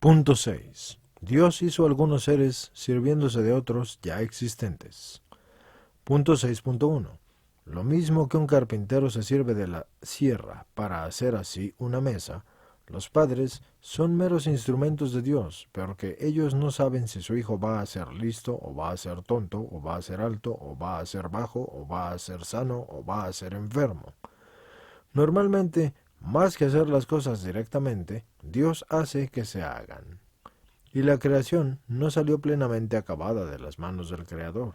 Punto 6. Dios hizo algunos seres sirviéndose de otros ya existentes. Punto 6.1. Lo mismo que un carpintero se sirve de la sierra para hacer así una mesa, los padres son meros instrumentos de Dios, pero que ellos no saben si su hijo va a ser listo, o va a ser tonto, o va a ser alto, o va a ser bajo, o va a ser sano, o va a ser enfermo. Normalmente, más que hacer las cosas directamente, Dios hace que se hagan. Y la creación no salió plenamente acabada de las manos del Creador.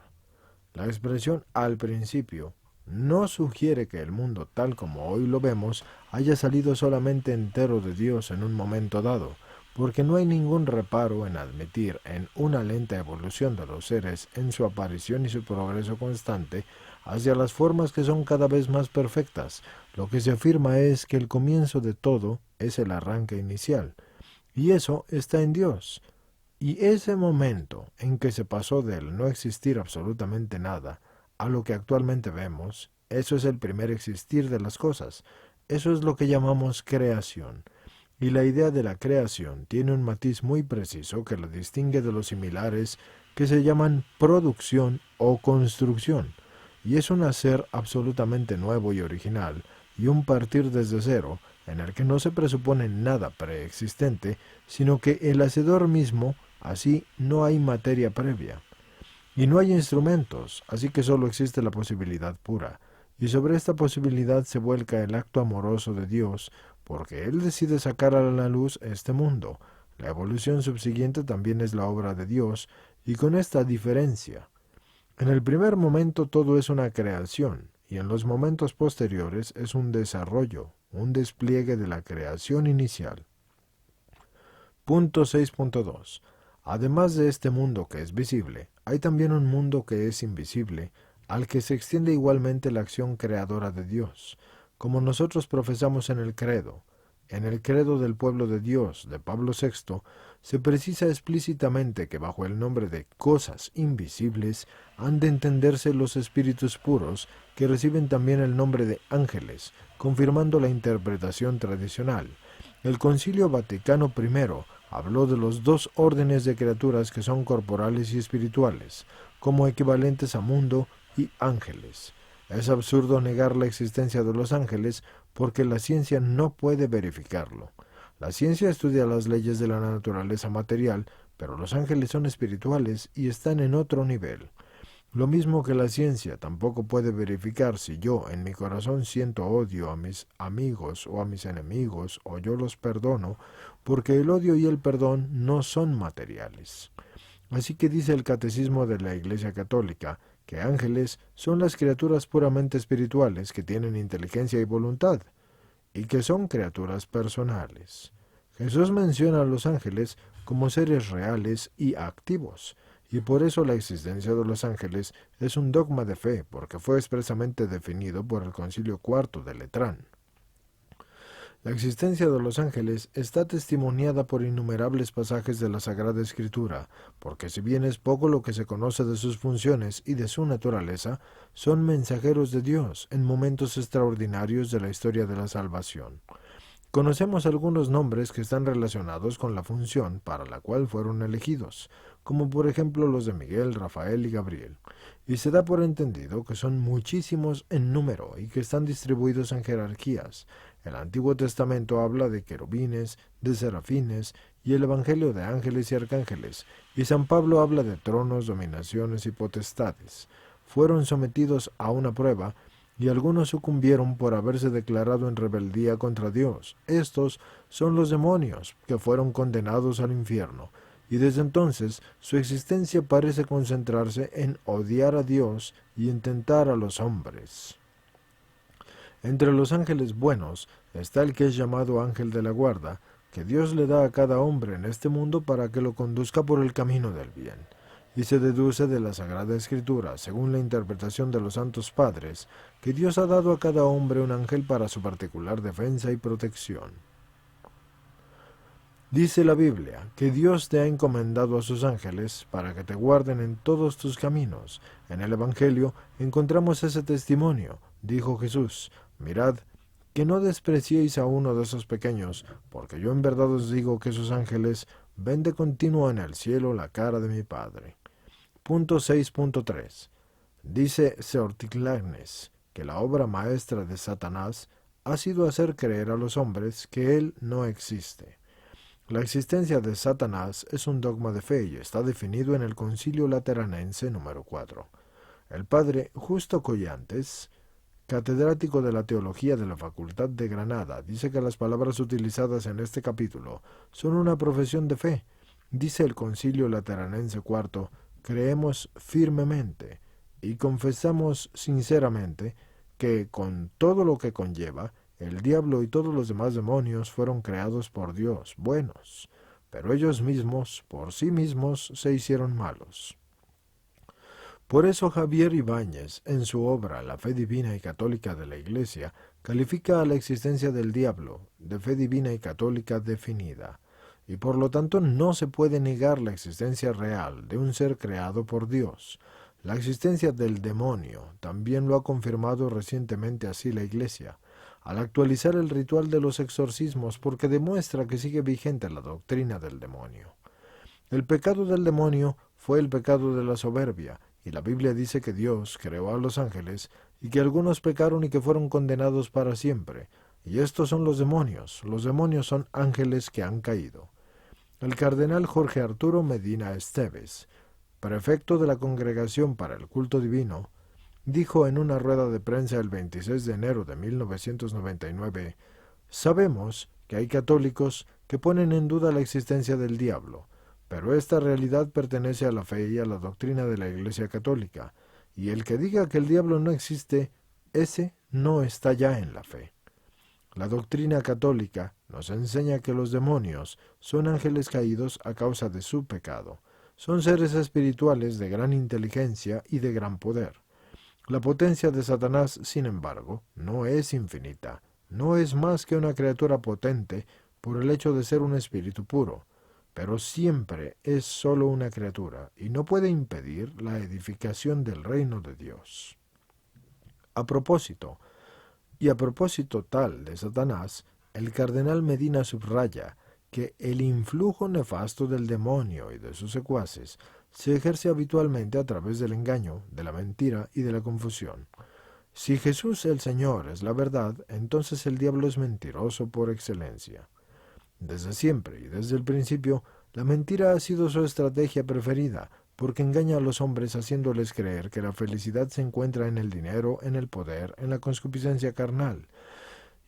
La expresión al principio no sugiere que el mundo tal como hoy lo vemos haya salido solamente entero de Dios en un momento dado, porque no hay ningún reparo en admitir en una lenta evolución de los seres en su aparición y su progreso constante hacia las formas que son cada vez más perfectas. Lo que se afirma es que el comienzo de todo es el arranque inicial, y eso está en Dios. Y ese momento en que se pasó del no existir absolutamente nada a lo que actualmente vemos, eso es el primer existir de las cosas. Eso es lo que llamamos creación. Y la idea de la creación tiene un matiz muy preciso que la distingue de los similares que se llaman producción o construcción. Y es un hacer absolutamente nuevo y original, y un partir desde cero, en el que no se presupone nada preexistente, sino que el hacedor mismo, así no hay materia previa. Y no hay instrumentos, así que solo existe la posibilidad pura. Y sobre esta posibilidad se vuelca el acto amoroso de Dios, porque Él decide sacar a la luz este mundo. La evolución subsiguiente también es la obra de Dios, y con esta diferencia. En el primer momento todo es una creación, y en los momentos posteriores es un desarrollo, un despliegue de la creación inicial. Punto 6.2. Además de este mundo que es visible, hay también un mundo que es invisible, al que se extiende igualmente la acción creadora de Dios, como nosotros profesamos en el credo. En el credo del pueblo de Dios de Pablo VI se precisa explícitamente que bajo el nombre de cosas invisibles han de entenderse los espíritus puros, que reciben también el nombre de ángeles, confirmando la interpretación tradicional. El Concilio Vaticano I habló de los dos órdenes de criaturas que son corporales y espirituales, como equivalentes a mundo y ángeles. Es absurdo negar la existencia de los ángeles porque la ciencia no puede verificarlo. La ciencia estudia las leyes de la naturaleza material, pero los ángeles son espirituales y están en otro nivel. Lo mismo que la ciencia tampoco puede verificar si yo en mi corazón siento odio a mis amigos o a mis enemigos, o yo los perdono, porque el odio y el perdón no son materiales. Así que dice el Catecismo de la Iglesia Católica que ángeles son las criaturas puramente espirituales que tienen inteligencia y voluntad, y que son criaturas personales. Jesús menciona a los ángeles como seres reales y activos, y por eso la existencia de los ángeles es un dogma de fe, porque fue expresamente definido por el Concilio IV de Letrán. La existencia de los ángeles está testimoniada por innumerables pasajes de la Sagrada Escritura, porque si bien es poco lo que se conoce de sus funciones y de su naturaleza, son mensajeros de Dios en momentos extraordinarios de la historia de la salvación. Conocemos algunos nombres que están relacionados con la función para la cual fueron elegidos, como por ejemplo los de Miguel, Rafael y Gabriel, y se da por entendido que son muchísimos en número y que están distribuidos en jerarquías. El Antiguo Testamento habla de querubines, de serafines, y el Evangelio de ángeles y arcángeles, y San Pablo habla de tronos, dominaciones y potestades. Fueron sometidos a una prueba, y algunos sucumbieron por haberse declarado en rebeldía contra Dios. Estos son los demonios, que fueron condenados al infierno, y desde entonces su existencia parece concentrarse en odiar a Dios y en tentar a los hombres. Entre los ángeles buenos está el que es llamado ángel de la guarda, que Dios le da a cada hombre en este mundo para que lo conduzca por el camino del bien. Y se deduce de la Sagrada Escritura, según la interpretación de los santos padres, que Dios ha dado a cada hombre un ángel para su particular defensa y protección. Dice la Biblia que Dios te ha encomendado a sus ángeles para que te guarden en todos tus caminos. En el Evangelio encontramos ese testimonio. Dijo Jesús: mirad, que no despreciéis a uno de esos pequeños, porque yo en verdad os digo que sus ángeles ven de continuo en el cielo la cara de mi Padre. Punto 6.3. Dice Seorticlagnes que la obra maestra de Satanás ha sido hacer creer a los hombres que él no existe. La existencia de Satanás es un dogma de fe y está definido en el Concilio Lateranense número 4. El padre Justo Collantes, catedrático de la Teología de la Facultad de Granada, dice que las palabras utilizadas en este capítulo son una profesión de fe. Dice el Concilio Lateranense IV, creemos firmemente y confesamos sinceramente que con todo lo que conlleva, el diablo y todos los demás demonios fueron creados por Dios, buenos, pero ellos mismos, por sí mismos, se hicieron malos. Por eso Javier Ibáñez, en su obra La fe divina y católica de la Iglesia, califica a la existencia del diablo de fe divina y católica definida, y por lo tanto no se puede negar la existencia real de un ser creado por Dios. La existencia del demonio también lo ha confirmado recientemente así la Iglesia, al actualizar el ritual de los exorcismos porque demuestra que sigue vigente la doctrina del demonio. El pecado del demonio fue el pecado de la soberbia, y la Biblia dice que Dios creó a los ángeles y que algunos pecaron y que fueron condenados para siempre. Y estos son los demonios son ángeles que han caído. El cardenal Jorge Arturo Medina Esteves, prefecto de la Congregación para el Culto Divino, dijo en una rueda de prensa el 26 de enero de 1999, «Sabemos que hay católicos que ponen en duda la existencia del diablo, pero esta realidad pertenece a la fe y a la doctrina de la Iglesia Católica, y el que diga que el diablo no existe, ese no está ya en la fe. La doctrina católica nos enseña que los demonios son ángeles caídos a causa de su pecado. Son seres espirituales de gran inteligencia y de gran poder. La potencia de Satanás, sin embargo, no es infinita, no es más que una criatura potente por el hecho de ser un espíritu puro, pero siempre es sólo una criatura y no puede impedir la edificación del reino de Dios. A propósito tal de Satanás, el cardenal Medina subraya que el influjo nefasto del demonio y de sus secuaces se ejerce habitualmente a través del engaño, de la mentira y de la confusión. Si Jesús el Señor es la verdad, entonces el diablo es mentiroso por excelencia. Desde siempre y desde el principio, la mentira ha sido su estrategia preferida, porque engaña a los hombres haciéndoles creer que la felicidad se encuentra en el dinero, en el poder, en la concupiscencia carnal.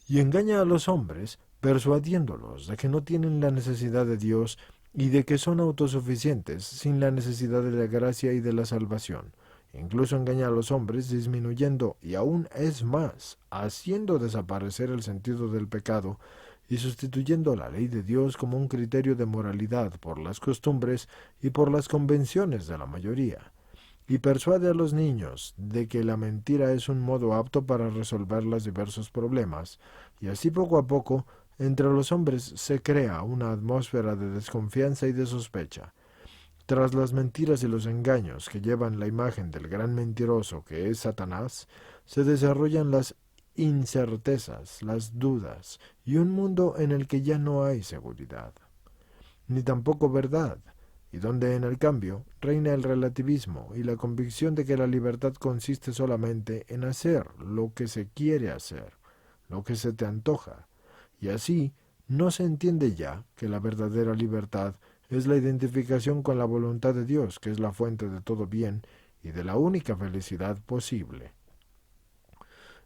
Y engaña a los hombres persuadiéndolos de que no tienen la necesidad de Dios y de que son autosuficientes sin la necesidad de la gracia y de la salvación. Incluso engaña a los hombres disminuyendo, y aún es más, haciendo desaparecer el sentido del pecado y sustituyendo la ley de Dios como un criterio de moralidad por las costumbres y por las convenciones de la mayoría. Y persuade a los niños de que la mentira es un modo apto para resolver los diversos problemas, y así poco a poco entre los hombres se crea una atmósfera de desconfianza y de sospecha. Tras las mentiras y los engaños que llevan la imagen del gran mentiroso que es Satanás, se desarrollan las incertezas, las dudas, y un mundo en el que ya no hay seguridad, ni tampoco verdad, y donde en el cambio reina el relativismo y la convicción de que la libertad consiste solamente en hacer lo que se quiere hacer, lo que se te antoja, y así no se entiende ya que la verdadera libertad es la identificación con la voluntad de Dios, que es la fuente de todo bien y de la única felicidad posible.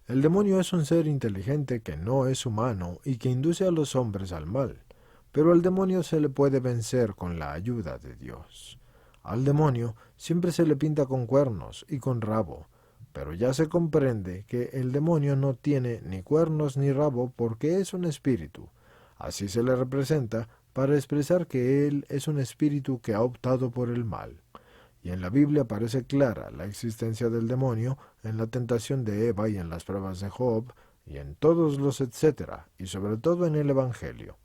El demonio es un ser inteligente que no es humano y que induce a los hombres al mal, pero al demonio se le puede vencer con la ayuda de Dios. Al demonio siempre se le pinta con cuernos y con rabo, pero ya se comprende que el demonio no tiene ni cuernos ni rabo porque es un espíritu. Así se le representa para expresar que él es un espíritu que ha optado por el mal. Y en la Biblia parece clara la existencia del demonio en la tentación de Eva y en las pruebas de Job, y en todos los etcétera, y sobre todo en el Evangelio.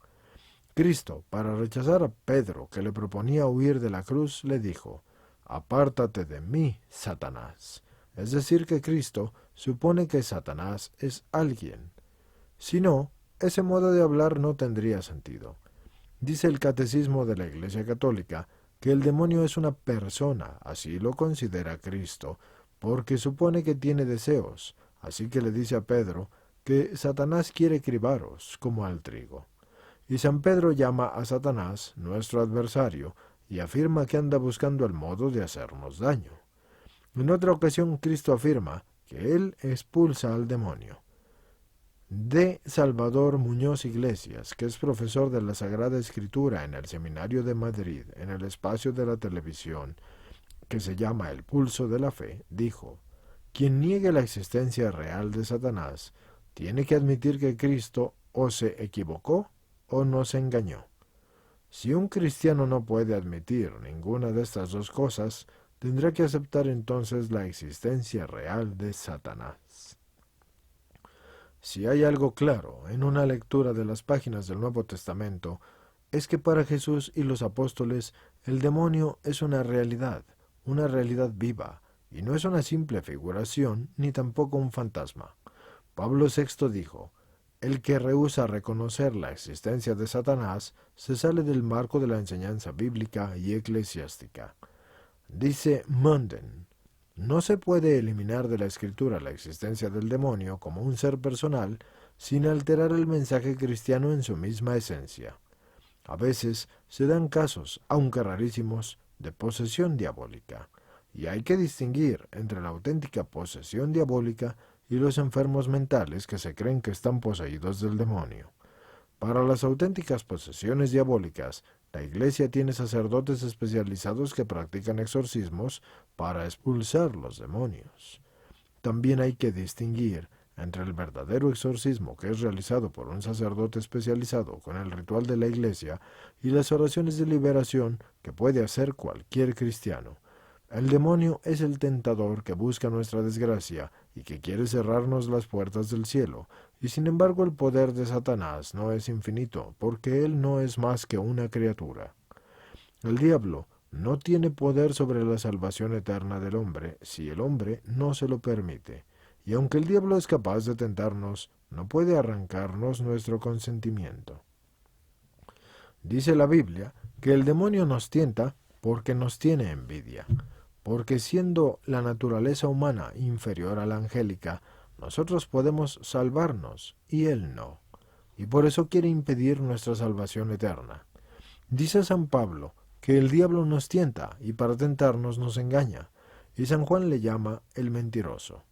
Cristo, para rechazar a Pedro, que le proponía huir de la cruz, le dijo, «Apártate de mí, Satanás». Es decir, que Cristo supone que Satanás es alguien. Si no, ese modo de hablar no tendría sentido. Dice el Catecismo de la Iglesia Católica que el demonio es una persona, así lo considera Cristo, porque supone que tiene deseos, así que le dice a Pedro que Satanás quiere cribaros como al trigo. Y San Pedro llama a Satanás nuestro adversario y afirma que anda buscando el modo de hacernos daño. En otra ocasión Cristo afirma que él expulsa al demonio. D. Salvador Muñoz Iglesias, que es profesor de la Sagrada Escritura en el Seminario de Madrid, en el espacio de la televisión, que se llama El Pulso de la Fe, dijo: quien niegue la existencia real de Satanás, tiene que admitir que Cristo o se equivocó o nos engañó. Si un cristiano no puede admitir ninguna de estas dos cosas, tendrá que aceptar entonces la existencia real de Satanás. Si hay algo claro en una lectura de las páginas del Nuevo Testamento, es que para Jesús y los apóstoles el demonio es una realidad viva, y no es una simple figuración ni tampoco un fantasma. Pablo VI dijo: el que rehúsa reconocer la existencia de Satanás se sale del marco de la enseñanza bíblica y eclesiástica. Dice Munden: no se puede eliminar de la Escritura la existencia del demonio como un ser personal sin alterar el mensaje cristiano en su misma esencia. A veces se dan casos, aunque rarísimos, de posesión diabólica, y hay que distinguir entre la auténtica posesión diabólica y los enfermos mentales que se creen que están poseídos del demonio. Para las auténticas posesiones diabólicas, la Iglesia tiene sacerdotes especializados que practican exorcismos para expulsar los demonios. También hay que distinguir entre el verdadero exorcismo que es realizado por un sacerdote especializado con el ritual de la Iglesia y las oraciones de liberación que puede hacer cualquier cristiano. El demonio es el tentador que busca nuestra desgracia y que quiere cerrarnos las puertas del cielo, y sin embargo el poder de Satanás no es infinito, porque él no es más que una criatura. El diablo no tiene poder sobre la salvación eterna del hombre si el hombre no se lo permite, y aunque el diablo es capaz de tentarnos, no puede arrancarnos nuestro consentimiento. Dice la Biblia que el demonio nos tienta porque nos tiene envidia, porque siendo la naturaleza humana inferior a la angélica, nosotros podemos salvarnos y él no, y por eso quiere impedir nuestra salvación eterna. Dice San Pablo que el diablo nos tienta y para tentarnos nos engaña, y San Juan le llama el mentiroso.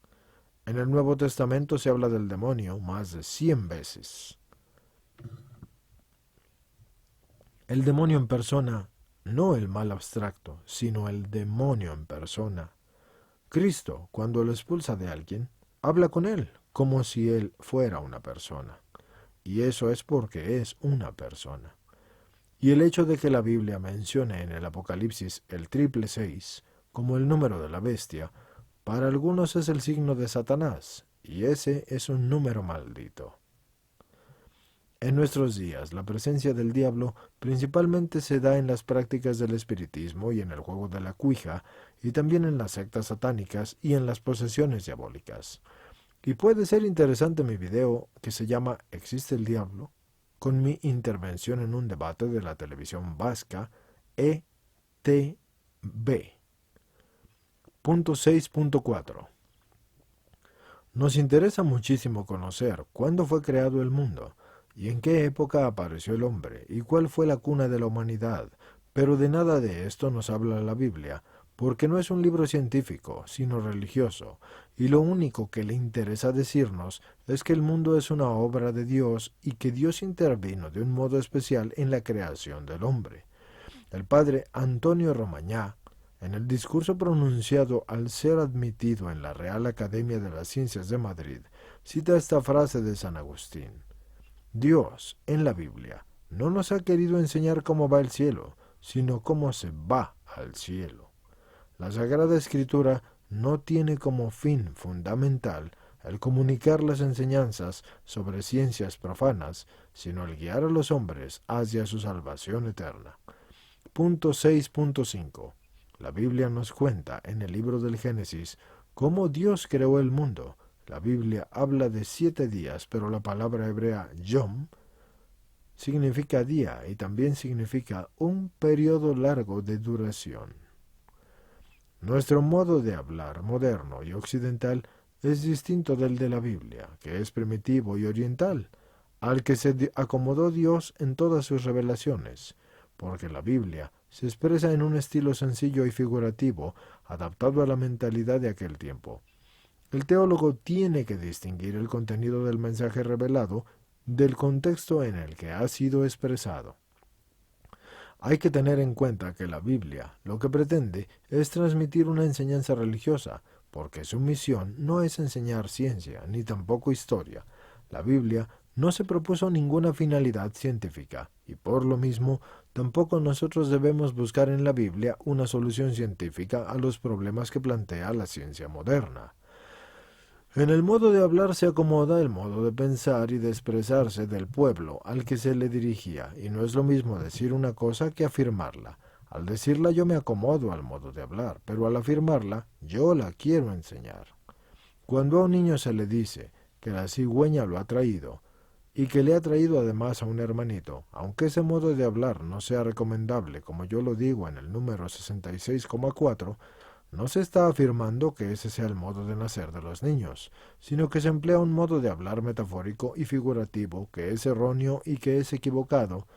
En el Nuevo Testamento se habla del demonio más de 100 veces. El demonio en persona, no el mal abstracto, sino el demonio en persona. Cristo, cuando lo expulsa de alguien, habla con él como si él fuera una persona. Y eso es porque es una persona. Y el hecho de que la Biblia mencione en el Apocalipsis el 666 como el número de la bestia, para algunos es el signo de Satanás, y ese es un número maldito. En nuestros días, la presencia del diablo principalmente se da en las prácticas del espiritismo y en el juego de la cuija, y también en las sectas satánicas y en las posesiones diabólicas. Y puede ser interesante mi video que se llama ¿Existe el diablo?, con mi intervención en un debate de la televisión vasca ETV. Punto 6.4. Nos interesa muchísimo conocer cuándo fue creado el mundo, y en qué época apareció el hombre, y cuál fue la cuna de la humanidad, pero de nada de esto nos habla la Biblia, porque no es un libro científico, sino religioso, y lo único que le interesa decirnos es que el mundo es una obra de Dios y que Dios intervino de un modo especial en la creación del hombre. El padre Antonio Romañá, en el discurso pronunciado al ser admitido en la Real Academia de las Ciencias de Madrid, cita esta frase de San Agustín: Dios, en la Biblia, no nos ha querido enseñar cómo va el cielo, sino cómo se va al cielo. La Sagrada Escritura no tiene como fin fundamental el comunicar las enseñanzas sobre ciencias profanas, sino el guiar a los hombres hacia su salvación eterna. Punto 6.5. La Biblia nos cuenta en el libro del Génesis cómo Dios creó el mundo, La Biblia habla de 7 días, pero la palabra hebrea yom significa día y también significa un periodo largo de duración. Nuestro modo de hablar moderno y occidental es distinto del de la Biblia, que es primitivo y oriental, al que se acomodó Dios en todas sus revelaciones, porque la Biblia se expresa en un estilo sencillo y figurativo, adaptado a la mentalidad de aquel tiempo. El teólogo tiene que distinguir el contenido del mensaje revelado del contexto en el que ha sido expresado. Hay que tener en cuenta que la Biblia lo que pretende es transmitir una enseñanza religiosa, porque su misión no es enseñar ciencia, ni tampoco historia. La Biblia no se propuso ninguna finalidad científica, y por lo mismo tampoco nosotros debemos buscar en la Biblia una solución científica a los problemas que plantea la ciencia moderna. En el modo de hablar se acomoda el modo de pensar y de expresarse del pueblo al que se le dirigía, y no es lo mismo decir una cosa que afirmarla. Al decirla yo me acomodo al modo de hablar, pero al afirmarla yo la quiero enseñar. Cuando a un niño se le dice que la cigüeña lo ha traído, y que le ha traído además a un hermanito, aunque ese modo de hablar no sea recomendable, como yo lo digo en el número 66,4, no se está afirmando que ese sea el modo de nacer de los niños, sino que se emplea un modo de hablar metafórico y figurativo que es erróneo y que es equivocado,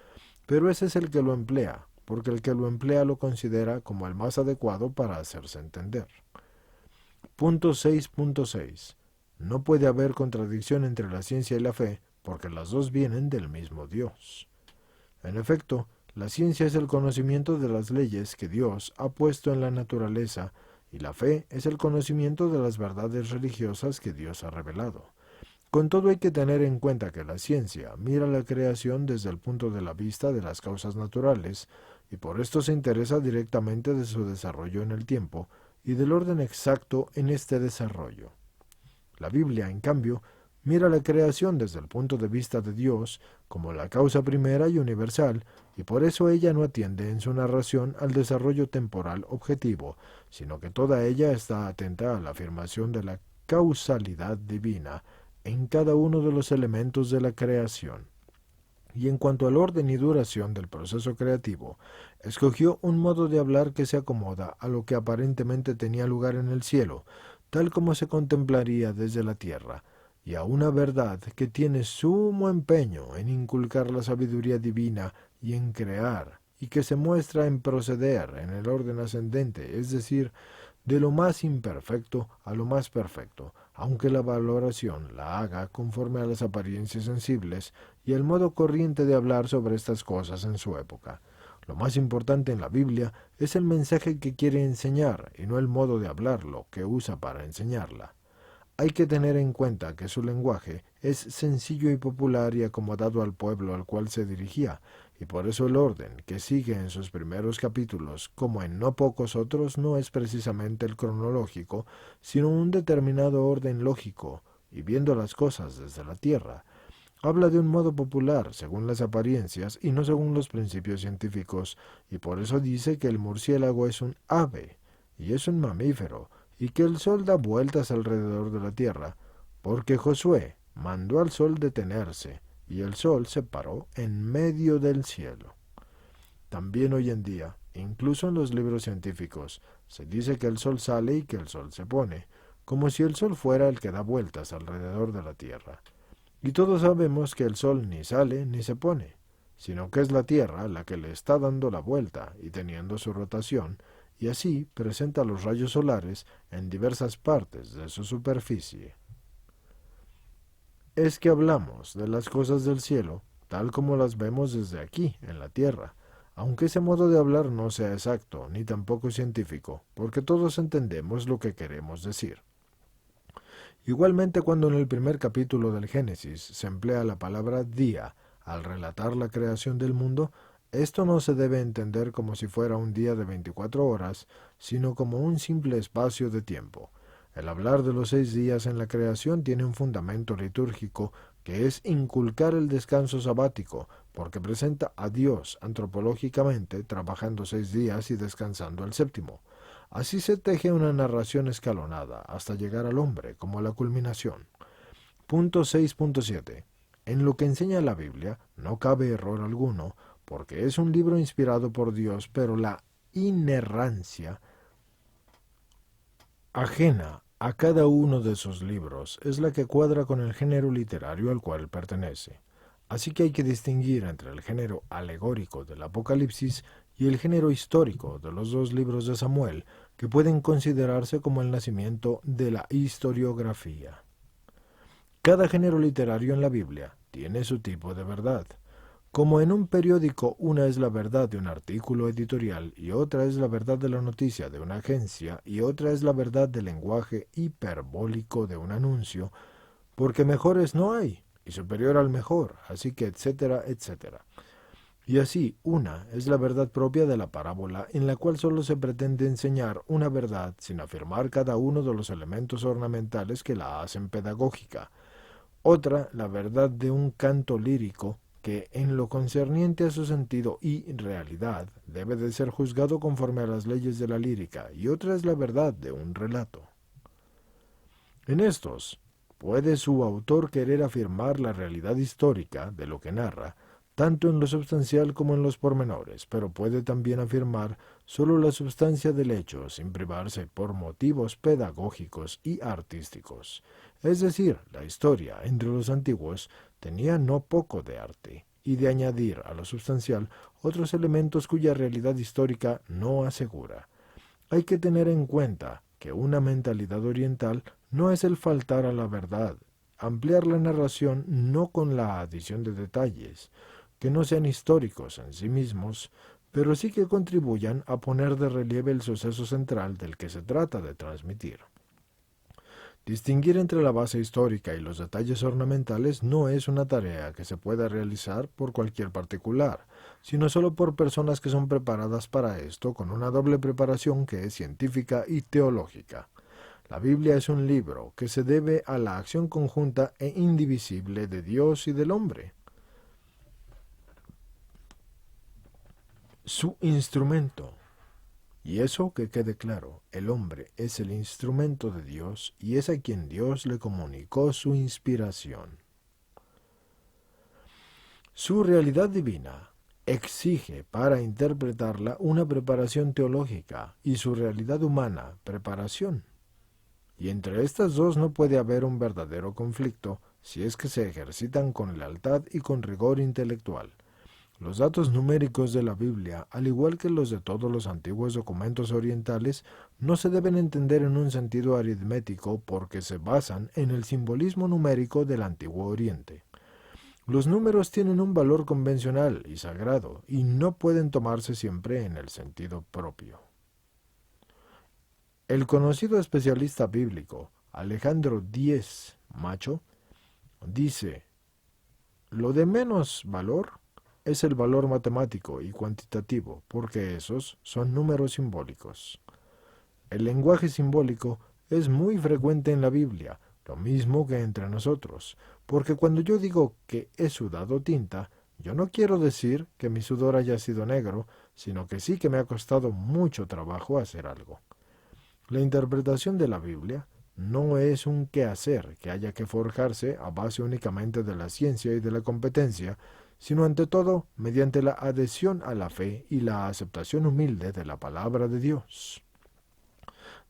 pero ese es el que lo emplea, porque el que lo emplea lo considera como el más adecuado para hacerse entender. Punto 6.6. No puede haber contradicción entre la ciencia y la fe, porque las dos vienen del mismo Dios. En efecto, la ciencia es el conocimiento de las leyes que Dios ha puesto en la naturaleza, y la fe es el conocimiento de las verdades religiosas que Dios ha revelado. Con todo hay que tener en cuenta que la ciencia mira la creación desde el punto de la vista de las causas naturales, y por esto se interesa directamente de su desarrollo en el tiempo y del orden exacto en este desarrollo. La Biblia, en cambio, mira la creación desde el punto de vista de Dios como la causa primera y universal, y por eso ella no atiende en su narración al desarrollo temporal objetivo, sino que toda ella está atenta a la afirmación de la causalidad divina en cada uno de los elementos de la creación. Y en cuanto al orden y duración del proceso creativo, escogió un modo de hablar que se acomoda a lo que aparentemente tenía lugar en el cielo, tal como se contemplaría desde la tierra, y a una verdad que tiene sumo empeño en inculcar la sabiduría divina y en crear, y que se muestra en proceder en el orden ascendente, es decir, de lo más imperfecto a lo más perfecto, aunque la valoración la haga conforme a las apariencias sensibles y el modo corriente de hablar sobre estas cosas en su época. Lo más importante en la Biblia es el mensaje que quiere enseñar y no el modo de hablarlo que usa para enseñarla. Hay que tener en cuenta que su lenguaje es sencillo y popular y acomodado al pueblo al cual se dirigía, y por eso el orden que sigue en sus primeros capítulos, como en no pocos otros, no es precisamente el cronológico, sino un determinado orden lógico, y viendo las cosas desde la tierra. Habla de un modo popular, según las apariencias, y no según los principios científicos, y por eso dice que el murciélago es un ave, y es un mamífero, y que el sol da vueltas alrededor de la tierra, porque Josué mandó al sol detenerse, y el sol se paró en medio del cielo. También hoy en día, incluso en los libros científicos, se dice que el sol sale y que el sol se pone, como si el sol fuera el que da vueltas alrededor de la tierra. Y todos sabemos que el sol ni sale ni se pone, sino que es la tierra la que le está dando la vuelta y teniendo su rotación, y así presenta los rayos solares en diversas partes de su superficie. Es que hablamos de las cosas del cielo tal como las vemos desde aquí, en la tierra, aunque ese modo de hablar no sea exacto ni tampoco científico, porque todos entendemos lo que queremos decir. Igualmente, cuando en el primer capítulo del Génesis se emplea la palabra día al relatar la creación del mundo, esto no se debe entender como si fuera un día de 24 horas, sino como un simple espacio de tiempo. El hablar de los 6 días en la creación tiene un fundamento litúrgico que es inculcar el descanso sabático, porque presenta a Dios antropológicamente trabajando 6 días y descansando el séptimo. Así se teje una narración escalonada hasta llegar al hombre como la culminación. Punto 6.7. En lo que enseña la Biblia no cabe error alguno, porque es un libro inspirado por Dios, pero la inerrancia ajena a cada uno de esos libros es la que cuadra con el género literario al cual pertenece. Así que hay que distinguir entre el género alegórico del Apocalipsis y el género histórico de los dos libros de Samuel, que pueden considerarse como el nacimiento de la historiografía. Cada género literario en la Biblia tiene su tipo de verdad. Como en un periódico una es la verdad de un artículo editorial y otra es la verdad de la noticia de una agencia y otra es la verdad del lenguaje hiperbólico de un anuncio, porque mejores no hay y superior al mejor, así que etcétera, etcétera. Y así, una es la verdad propia de la parábola, en la cual solo se pretende enseñar una verdad sin afirmar cada uno de los elementos ornamentales que la hacen pedagógica. Otra, la verdad de un canto lírico, que en lo concerniente a su sentido y realidad debe de ser juzgado conforme a las leyes de la lírica, y otra es la verdad de un relato. En estos, puede su autor querer afirmar la realidad histórica de lo que narra, tanto en lo substancial como en los pormenores, pero puede también afirmar solo la substancia del hecho sin privarse por motivos pedagógicos y artísticos. Es decir, la historia entre los antiguos tenía no poco de arte, y de añadir a lo substancial otros elementos cuya realidad histórica no asegura. Hay que tener en cuenta que una mentalidad oriental no es el faltar a la verdad, ampliar la narración no con la adición de detalles, que no sean históricos en sí mismos, pero sí que contribuyan a poner de relieve el suceso central del que se trata de transmitir. Distinguir entre la base histórica y los detalles ornamentales no es una tarea que se pueda realizar por cualquier particular, sino solo por personas que son preparadas para esto con una doble preparación que es científica y teológica. La Biblia es un libro que se debe a la acción conjunta e indivisible de Dios y del hombre. Su instrumento. Y eso que quede claro, el hombre es el instrumento de Dios y es a quien Dios le comunicó su inspiración. Su realidad divina exige para interpretarla una preparación teológica y su realidad humana preparación. Y entre estas dos no puede haber un verdadero conflicto si es que se ejercitan con lealtad y con rigor intelectual. Los datos numéricos de la Biblia, al igual que los de todos los antiguos documentos orientales, no se deben entender en un sentido aritmético porque se basan en el simbolismo numérico del Antiguo Oriente. Los números tienen un valor convencional y sagrado y no pueden tomarse siempre en el sentido propio. El conocido especialista bíblico Alejandro Diez Macho dice: lo de menos valor es el valor matemático y cuantitativo, porque esos son números simbólicos. El lenguaje simbólico es muy frecuente en la Biblia, lo mismo que entre nosotros, porque cuando yo digo que he sudado tinta, yo no quiero decir que mi sudor haya sido negro, sino que sí que me ha costado mucho trabajo hacer algo. La interpretación de la Biblia no es un quehacer que haya que forjarse a base únicamente de la ciencia y de la competencia, sino ante todo mediante la adhesión a la fe y la aceptación humilde de la palabra de Dios.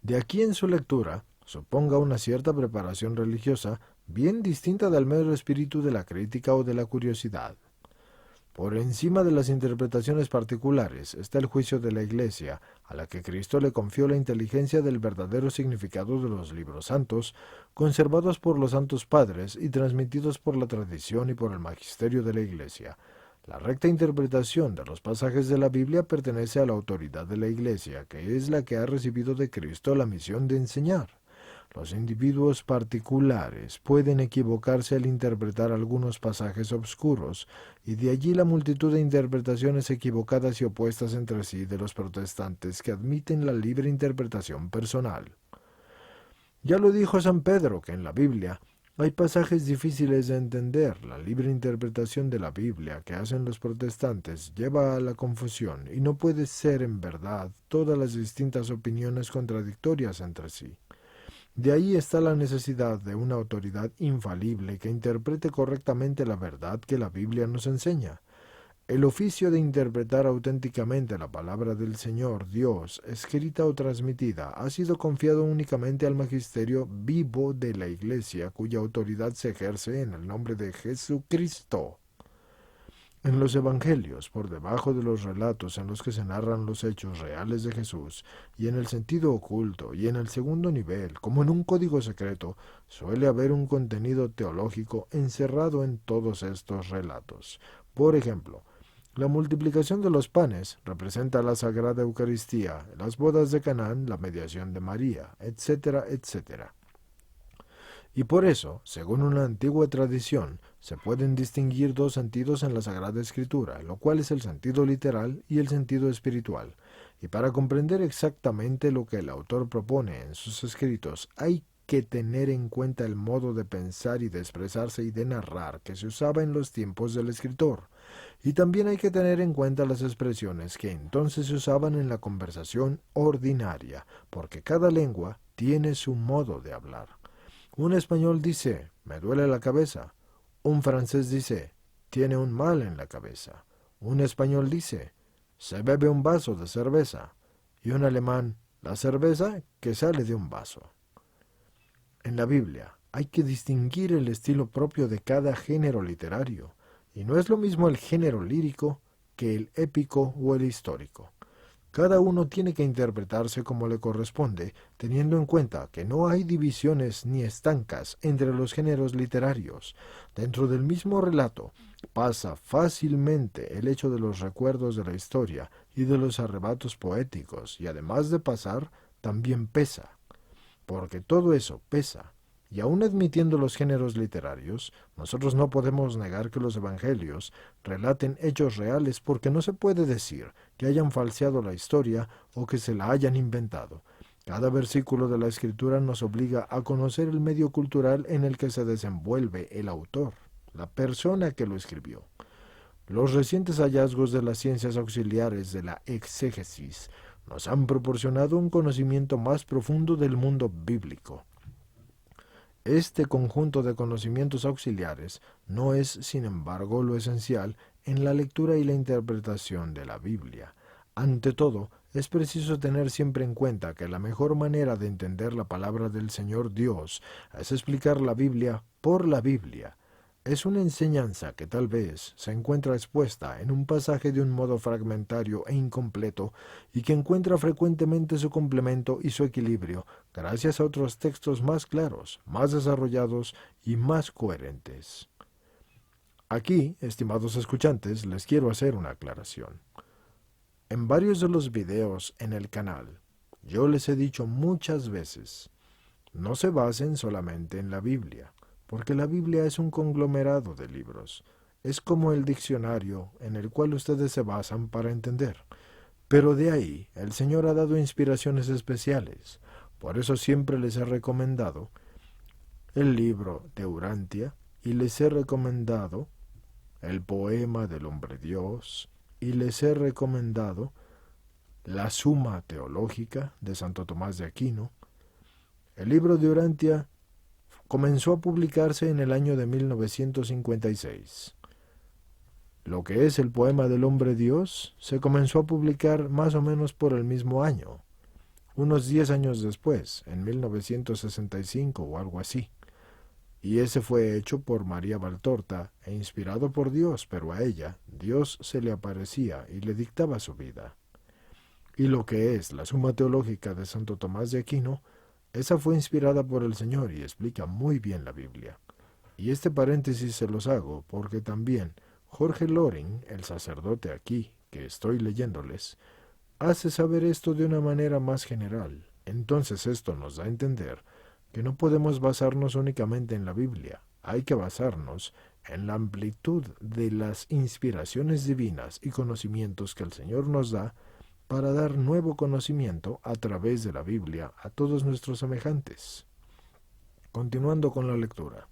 De aquí en su lectura suponga una cierta preparación religiosa bien distinta del mero espíritu de la crítica o de la curiosidad. Por encima de las interpretaciones particulares está el juicio de la Iglesia, a la que Cristo le confió la inteligencia del verdadero significado de los libros santos, conservados por los santos padres y transmitidos por la tradición y por el magisterio de la Iglesia. La recta interpretación de los pasajes de la Biblia pertenece a la autoridad de la Iglesia, que es la que ha recibido de Cristo la misión de enseñar. Los individuos particulares pueden equivocarse al interpretar algunos pasajes obscuros, y de allí la multitud de interpretaciones equivocadas y opuestas entre sí de los protestantes que admiten la libre interpretación personal. Ya lo dijo San Pedro, que en la Biblia Hay pasajes difíciles de entender. La libre interpretación de la Biblia que hacen los protestantes lleva a la confusión y no puede ser en verdad todas las distintas opiniones contradictorias entre sí. De ahí está la necesidad de una autoridad infalible que interprete correctamente la verdad que la Biblia nos enseña. El oficio de interpretar auténticamente la palabra del Señor Dios, escrita o transmitida, ha sido confiado únicamente al magisterio vivo de la Iglesia, cuya autoridad se ejerce en el nombre de Jesucristo. En los Evangelios, por debajo de los relatos en los que se narran los hechos reales de Jesús, y en el sentido oculto, y en el segundo nivel, como en un código secreto, suele haber un contenido teológico encerrado en todos estos relatos. Por ejemplo, la multiplicación de los panes representa la Sagrada Eucaristía, las bodas de Canaán, la mediación de María, etcétera, etcétera. Y por eso, según una antigua tradición, se pueden distinguir dos sentidos en la Sagrada Escritura, lo cual es el sentido literal y el sentido espiritual. Y para comprender exactamente lo que el autor propone en sus escritos, hay que tener en cuenta el modo de pensar y de expresarse y de narrar que se usaba en los tiempos del escritor. Y también hay que tener en cuenta las expresiones que entonces se usaban en la conversación ordinaria, porque cada lengua tiene su modo de hablar. Un español dice, me duele la cabeza. Un francés dice, tiene un mal en la cabeza. Un español dice, se bebe un vaso de cerveza. Y un alemán, la cerveza que sale de un vaso. En la Biblia hay que distinguir el estilo propio de cada género literario, y no es lo mismo el género lírico que el épico o el histórico. Cada uno tiene que interpretarse como le corresponde, teniendo en cuenta que no hay divisiones ni estancas entre los géneros literarios. Dentro del mismo relato pasa fácilmente el hecho de los recuerdos de la historia y de los arrebatos poéticos, y además de pasar, también pesa. Porque todo eso pesa. Y aun admitiendo los géneros literarios, nosotros no podemos negar que los evangelios relaten hechos reales porque no se puede decir que hayan falseado la historia o que se la hayan inventado. Cada versículo de la Escritura nos obliga a conocer el medio cultural en el que se desenvuelve el autor, la persona que lo escribió. Los recientes hallazgos de las ciencias auxiliares de la exégesis nos han proporcionado un conocimiento más profundo del mundo bíblico. Este conjunto de conocimientos auxiliares no es, sin embargo, lo esencial en la lectura y la interpretación de la Biblia. Ante todo, es preciso tener siempre en cuenta que la mejor manera de entender la palabra del Señor Dios es explicar la Biblia por la Biblia. Es una enseñanza que tal vez se encuentra expuesta en un pasaje de un modo fragmentario e incompleto y que encuentra frecuentemente su complemento y su equilibrio gracias a otros textos más claros, más desarrollados y más coherentes. Aquí, estimados escuchantes, les quiero hacer una aclaración. En varios de los videos en el canal, yo les he dicho muchas veces, no se basen solamente en la Biblia, porque la Biblia es un conglomerado de libros. Es como el diccionario en el cual ustedes se basan para entender. Pero de ahí, el Señor ha dado inspiraciones especiales. Por eso siempre les he recomendado el libro de Urantia, y les he recomendado el poema del hombre Dios, y les he recomendado la Suma Teológica de Santo Tomás de Aquino. El libro de Urantia comenzó a publicarse en el año de 1956. Lo que es el poema del hombre Dios se comenzó a publicar más o menos por el mismo año, unos 10 años después, en 1965 o algo así. Y ese fue hecho por María Valtorta e inspirado por Dios, pero a ella Dios se le aparecía y le dictaba su vida. Y lo que es la Suma Teológica de Santo Tomás de Aquino, esa fue inspirada por el Señor y explica muy bien la Biblia. Y este paréntesis se los hago porque también Jorge Loring, el sacerdote aquí, que estoy leyéndoles, hace saber esto de una manera más general. Entonces esto nos da a entender que no podemos basarnos únicamente en la Biblia, hay que basarnos en la amplitud de las inspiraciones divinas y conocimientos que el Señor nos da para dar nuevo conocimiento a través de la Biblia a todos nuestros semejantes. Continuando con la lectura.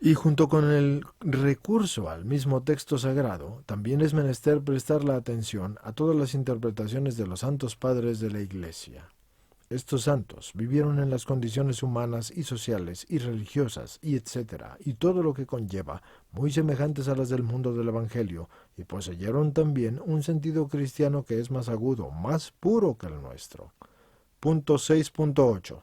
Y junto con el recurso al mismo texto sagrado, también es menester prestar la atención a todas las interpretaciones de los santos padres de la Iglesia. Estos santos vivieron en las condiciones humanas y sociales y religiosas y etcétera, y todo lo que conlleva, muy semejantes a las del mundo del Evangelio, y poseyeron también un sentido cristiano que es más agudo, más puro que el nuestro. Punto 6.8.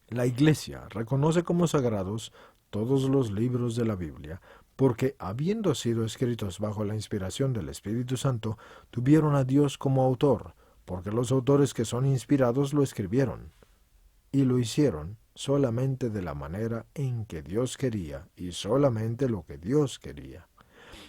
La Iglesia reconoce como sagrados todos los libros de la Biblia, porque, habiendo sido escritos bajo la inspiración del Espíritu Santo, tuvieron a Dios como autor, porque los autores que son inspirados lo escribieron, y lo hicieron solamente de la manera en que Dios quería, y solamente lo que Dios quería.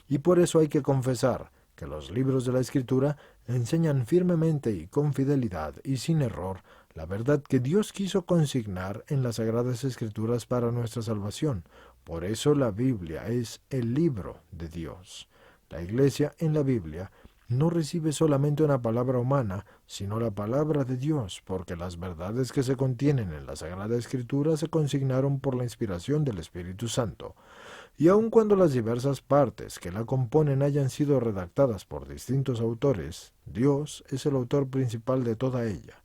Y por eso hay que confesar que los libros de la Escritura enseñan firmemente y con fidelidad y sin error la verdad que Dios quiso consignar en las Sagradas Escrituras para nuestra salvación. Por eso la Biblia es el libro de Dios. La Iglesia en la Biblia no recibe solamente una palabra humana, sino la palabra de Dios, porque las verdades que se contienen en la Sagrada Escritura se consignaron por la inspiración del Espíritu Santo. Y aun cuando las diversas partes que la componen hayan sido redactadas por distintos autores, Dios es el autor principal de toda ella.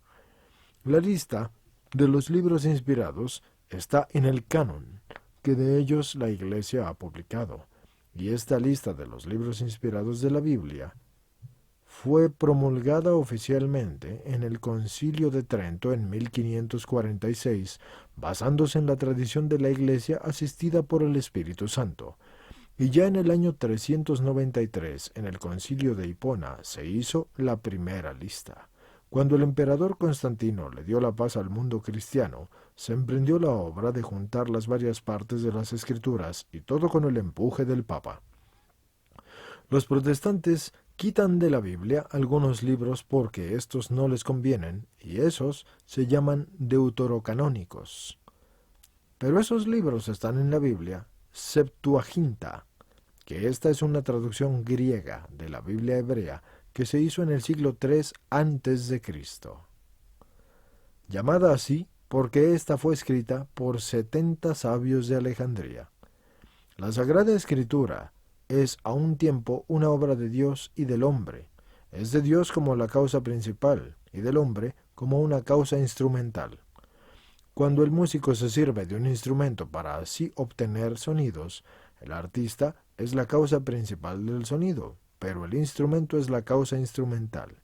La lista de los libros inspirados está en el canon, que de ellos la Iglesia ha publicado, y esta lista de los libros inspirados de la Biblia fue promulgada oficialmente en el Concilio de Trento en 1546, basándose en la tradición de la Iglesia asistida por el Espíritu Santo. Y ya en el año 393, en el Concilio de Hipona, se hizo la primera lista. Cuando el emperador Constantino le dio la paz al mundo cristiano, se emprendió la obra de juntar las varias partes de las Escrituras, y todo con el empuje del Papa. Los protestantes quitan de la Biblia algunos libros porque estos no les convienen, y esos se llaman deuterocanónicos. Pero esos libros están en la Biblia Septuaginta, que esta es una traducción griega de la Biblia hebrea que se hizo en el siglo III antes de Cristo. Llamada así porque ésta fue escrita por 70 sabios de Alejandría. La Sagrada Escritura es a un tiempo una obra de Dios y del hombre. Es de Dios como la causa principal y del hombre como una causa instrumental. Cuando el músico se sirve de un instrumento para así obtener sonidos, el artista es la causa principal del sonido, pero el instrumento es la causa instrumental.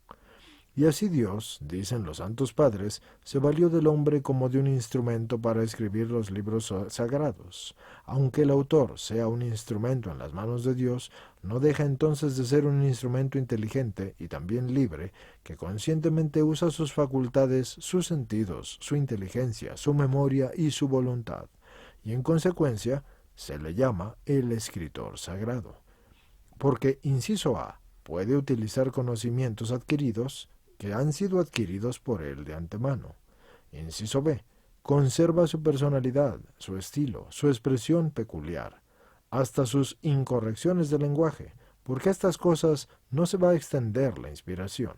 Y así Dios, dicen los santos padres, se valió del hombre como de un instrumento para escribir los libros sagrados. Aunque el autor sea un instrumento en las manos de Dios, no deja entonces de ser un instrumento inteligente y también libre, que conscientemente usa sus facultades, sus sentidos, su inteligencia, su memoria y su voluntad. Y en consecuencia, se le llama el escritor sagrado. Porque, inciso A, puede utilizar conocimientos adquiridos que han sido adquiridos por él de antemano. Inciso B, conserva su personalidad, su estilo, su expresión peculiar, hasta sus incorrecciones de lenguaje, porque a estas cosas no se va a extender la inspiración.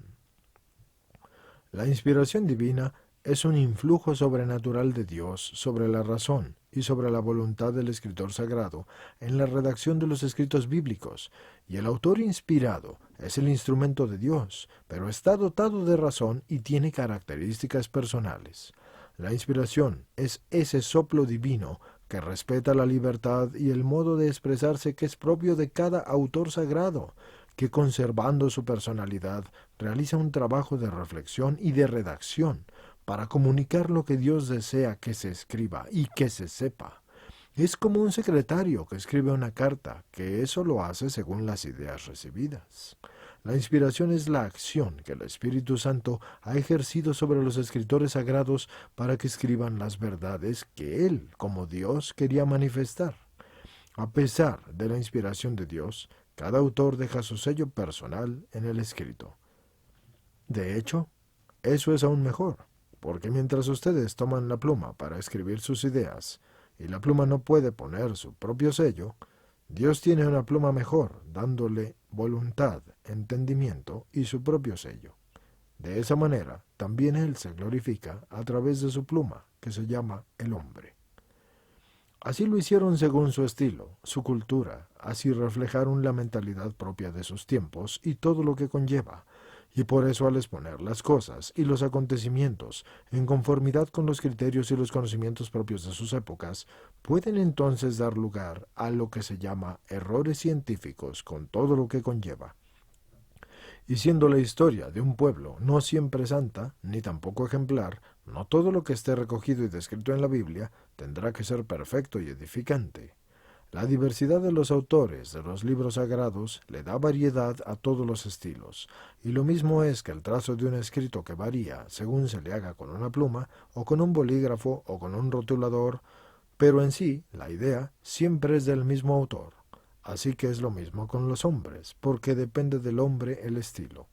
La inspiración divina es un influjo sobrenatural de Dios sobre la razón y sobre la voluntad del escritor sagrado en la redacción de los escritos bíblicos, y el autor inspirado es el instrumento de Dios, pero está dotado de razón y tiene características personales. La inspiración es ese soplo divino que respeta la libertad y el modo de expresarse que es propio de cada autor sagrado, que conservando su personalidad realiza un trabajo de reflexión y de redacción para comunicar lo que Dios desea que se escriba y que se sepa. Es como un secretario que escribe una carta, que eso lo hace según las ideas recibidas. La inspiración es la acción que el Espíritu Santo ha ejercido sobre los escritores sagrados para que escriban las verdades que Él, como Dios, quería manifestar. A pesar de la inspiración de Dios, cada autor deja su sello personal en el escrito. De hecho, eso es aún mejor, porque mientras ustedes toman la pluma para escribir sus ideas, y la pluma no puede poner su propio sello, Dios tiene una pluma mejor, dándole voluntad, entendimiento y su propio sello. De esa manera, también Él se glorifica a través de su pluma, que se llama el hombre. Así lo hicieron según su estilo, su cultura, así reflejaron la mentalidad propia de sus tiempos y todo lo que conlleva, y por eso al exponer las cosas y los acontecimientos en conformidad con los criterios y los conocimientos propios de sus épocas, pueden entonces dar lugar a lo que se llama errores científicos con todo lo que conlleva. Y siendo la historia de un pueblo no siempre santa, ni tampoco ejemplar, no todo lo que esté recogido y descrito en la Biblia tendrá que ser perfecto y edificante. La diversidad de los autores de los libros sagrados le da variedad a todos los estilos, y lo mismo es que el trazo de un escrito que varía según se le haga con una pluma, o con un bolígrafo, o con un rotulador, pero en sí la idea siempre es del mismo autor. Así que es lo mismo con los hombres, porque depende del hombre el estilo.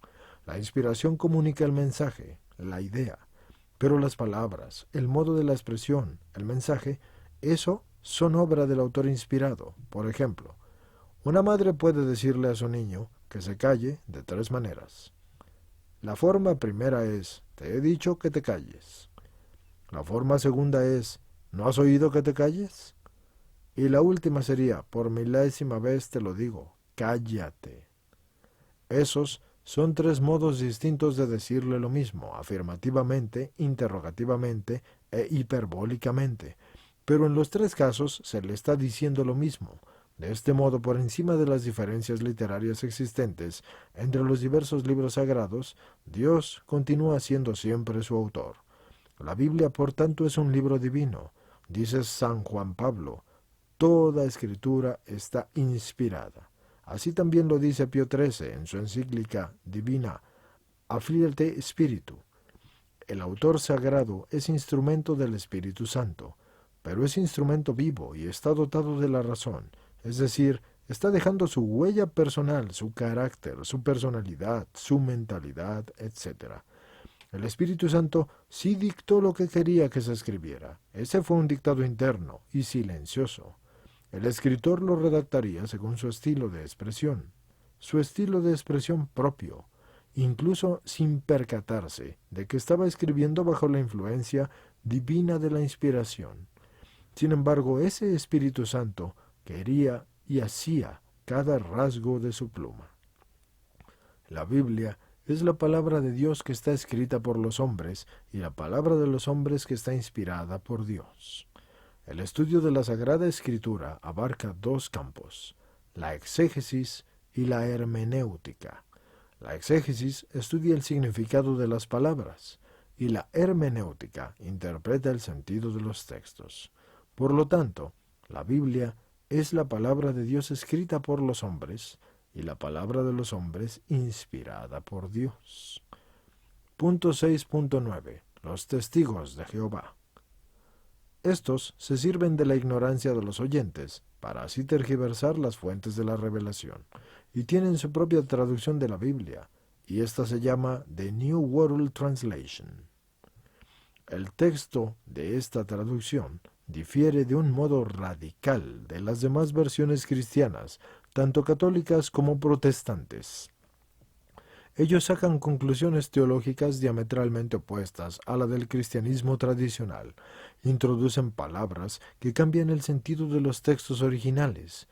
La inspiración comunica el mensaje, la idea, pero las palabras, el modo de la expresión, el mensaje, eso son obra del autor inspirado. Por ejemplo, una madre puede decirle a su niño que se calle de tres maneras. La forma primera es, te he dicho que te calles. La forma segunda es, ¿no has oído que te calles? Y la última sería, por milésima vez te lo digo, cállate. Esos son tres modos distintos de decirle lo mismo, afirmativamente, interrogativamente e hiperbólicamente, pero en los tres casos se le está diciendo lo mismo. De este modo, por encima de las diferencias literarias existentes entre los diversos libros sagrados, Dios continúa siendo siempre su autor. La Biblia, por tanto, es un libro divino. Dice San Juan Pablo, toda escritura está inspirada. Así también lo dice Pío XIII en su encíclica Divina Afflite Spiritu. El autor sagrado es instrumento del Espíritu Santo, pero es instrumento vivo y está dotado de la razón, es decir, está dejando su huella personal, su carácter, su personalidad, su mentalidad, etc. El Espíritu Santo sí dictó lo que quería que se escribiera. Ese fue un dictado interno y silencioso. El escritor lo redactaría según su estilo de expresión propio, incluso sin percatarse de que estaba escribiendo bajo la influencia divina de la inspiración. Sin embargo, ese Espíritu Santo quería y hacía cada rasgo de su pluma. La Biblia es la palabra de Dios que está escrita por los hombres y la palabra de los hombres que está inspirada por Dios. El estudio de la Sagrada Escritura abarca dos campos, la exégesis y la hermenéutica. La exégesis estudia el significado de las palabras y la hermenéutica interpreta el sentido de los textos. Por lo tanto, la Biblia es la palabra de Dios escrita por los hombres y la palabra de los hombres inspirada por Dios. Punto 6.9. Los testigos de Jehová. Estos se sirven de la ignorancia de los oyentes para así tergiversar las fuentes de la revelación, y tienen su propia traducción de la Biblia, y esta se llama The New World Translation. El texto de esta traducción difiere de un modo radical de las demás versiones cristianas, tanto católicas como protestantes. Ellos sacan conclusiones teológicas diametralmente opuestas a la del cristianismo tradicional, introducen palabras que cambian el sentido de los textos originales.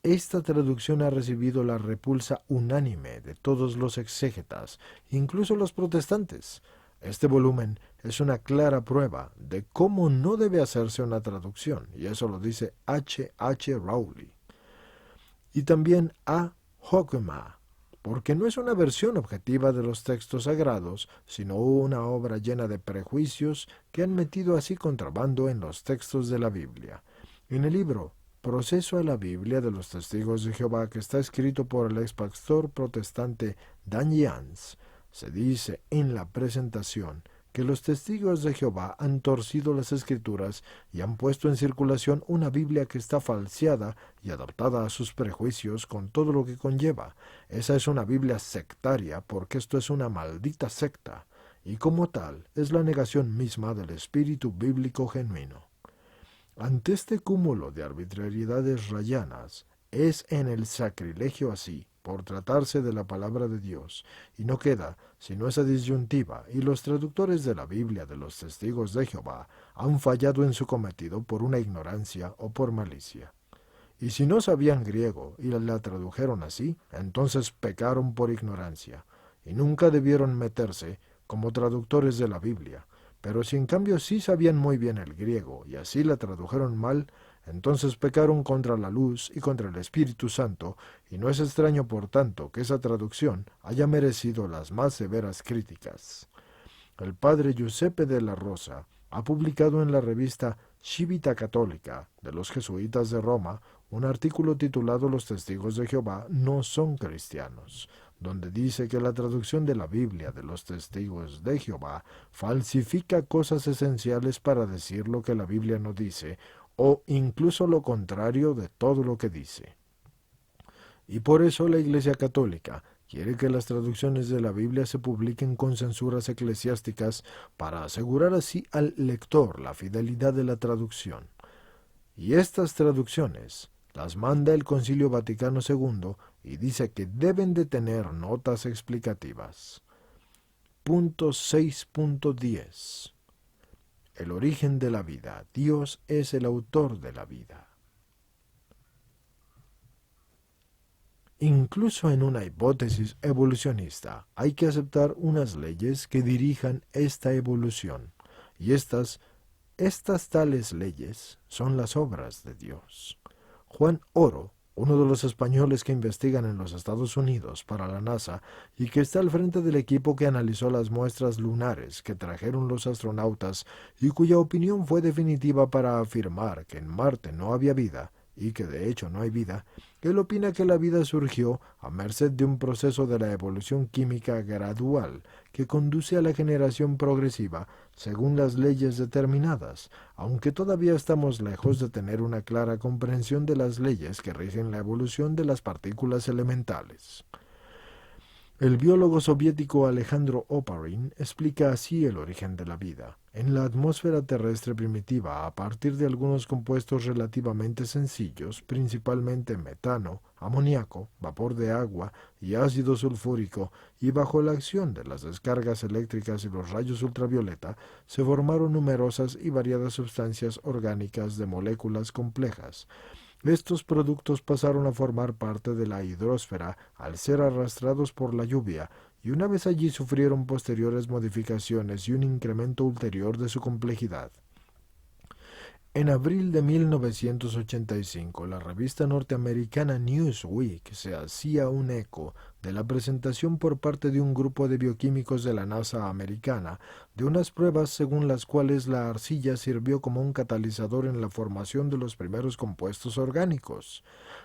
Esta traducción ha recibido la repulsa unánime de todos los exégetas, incluso los protestantes. Este volumen es una clara prueba de cómo no debe hacerse una traducción, y eso lo dice H. H. Rowley. Y también A. Hoekema, porque no es una versión objetiva de los textos sagrados, sino una obra llena de prejuicios que han metido así contrabando en los textos de la Biblia. En el libro Proceso a la Biblia de los Testigos de Jehová, que está escrito por el ex pastor protestante Dan Jans, se dice en la presentación que los testigos de Jehová han torcido las Escrituras y han puesto en circulación una Biblia que está falseada y adaptada a sus prejuicios con todo lo que conlleva. Esa es una Biblia sectaria porque esto es una maldita secta, y como tal es la negación misma del espíritu bíblico genuino. Ante este cúmulo de arbitrariedades rayanas, es en el sacrilegio así por tratarse de la palabra de Dios, y no queda sino esa disyuntiva, y los traductores de la Biblia de los Testigos de Jehová han fallado en su cometido por una ignorancia o por malicia. Y si no sabían griego y la tradujeron así, entonces pecaron por ignorancia, y nunca debieron meterse como traductores de la Biblia. Pero si en cambio sí sabían muy bien el griego y así la tradujeron mal, entonces pecaron contra la luz y contra el Espíritu Santo, y no es extraño por tanto que esa traducción haya merecido las más severas críticas. El padre Giuseppe de la Rosa ha publicado en la revista Civita Católica de los jesuitas de Roma un artículo titulado Los testigos de Jehová no son cristianos, donde dice que la traducción de la Biblia de los testigos de Jehová falsifica cosas esenciales para decir lo que la Biblia no dice, o incluso lo contrario de todo lo que dice. Y por eso la Iglesia Católica quiere que las traducciones de la Biblia se publiquen con censuras eclesiásticas para asegurar así al lector la fidelidad de la traducción. Y estas traducciones las manda el Concilio Vaticano II y dice que deben de tener notas explicativas. Punto 6.10. El origen de la vida. Dios es el autor de la vida. Incluso en una hipótesis evolucionista hay que aceptar unas leyes que dirijan esta evolución, y estas tales leyes son las obras de Dios. Juan Oro, uno de los españoles que investigan en los Estados Unidos para la NASA y que está al frente del equipo que analizó las muestras lunares que trajeron los astronautas y cuya opinión fue definitiva para afirmar que en Marte no había vida, y que de hecho no hay vida, él opina que la vida surgió a merced de un proceso de la evolución química gradual que conduce a la generación progresiva según las leyes determinadas, aunque todavía estamos lejos de tener una clara comprensión de las leyes que rigen la evolución de las partículas elementales. El biólogo soviético Alejandro Oparin explica así el origen de la vida. En la atmósfera terrestre primitiva, a partir de algunos compuestos relativamente sencillos, principalmente metano, amoníaco, vapor de agua y ácido sulfúrico, y bajo la acción de las descargas eléctricas y los rayos ultravioleta, se formaron numerosas y variadas sustancias orgánicas de moléculas complejas. Estos productos pasaron a formar parte de la hidrosfera al ser arrastrados por la lluvia, y una vez allí sufrieron posteriores modificaciones y un incremento ulterior de su complejidad. En abril de 1985, la revista norteamericana Newsweek se hacía un eco de la presentación por parte de un grupo de bioquímicos de la NASA americana de unas pruebas según las cuales la arcilla sirvió como un catalizador en la formación de los primeros compuestos orgánicos.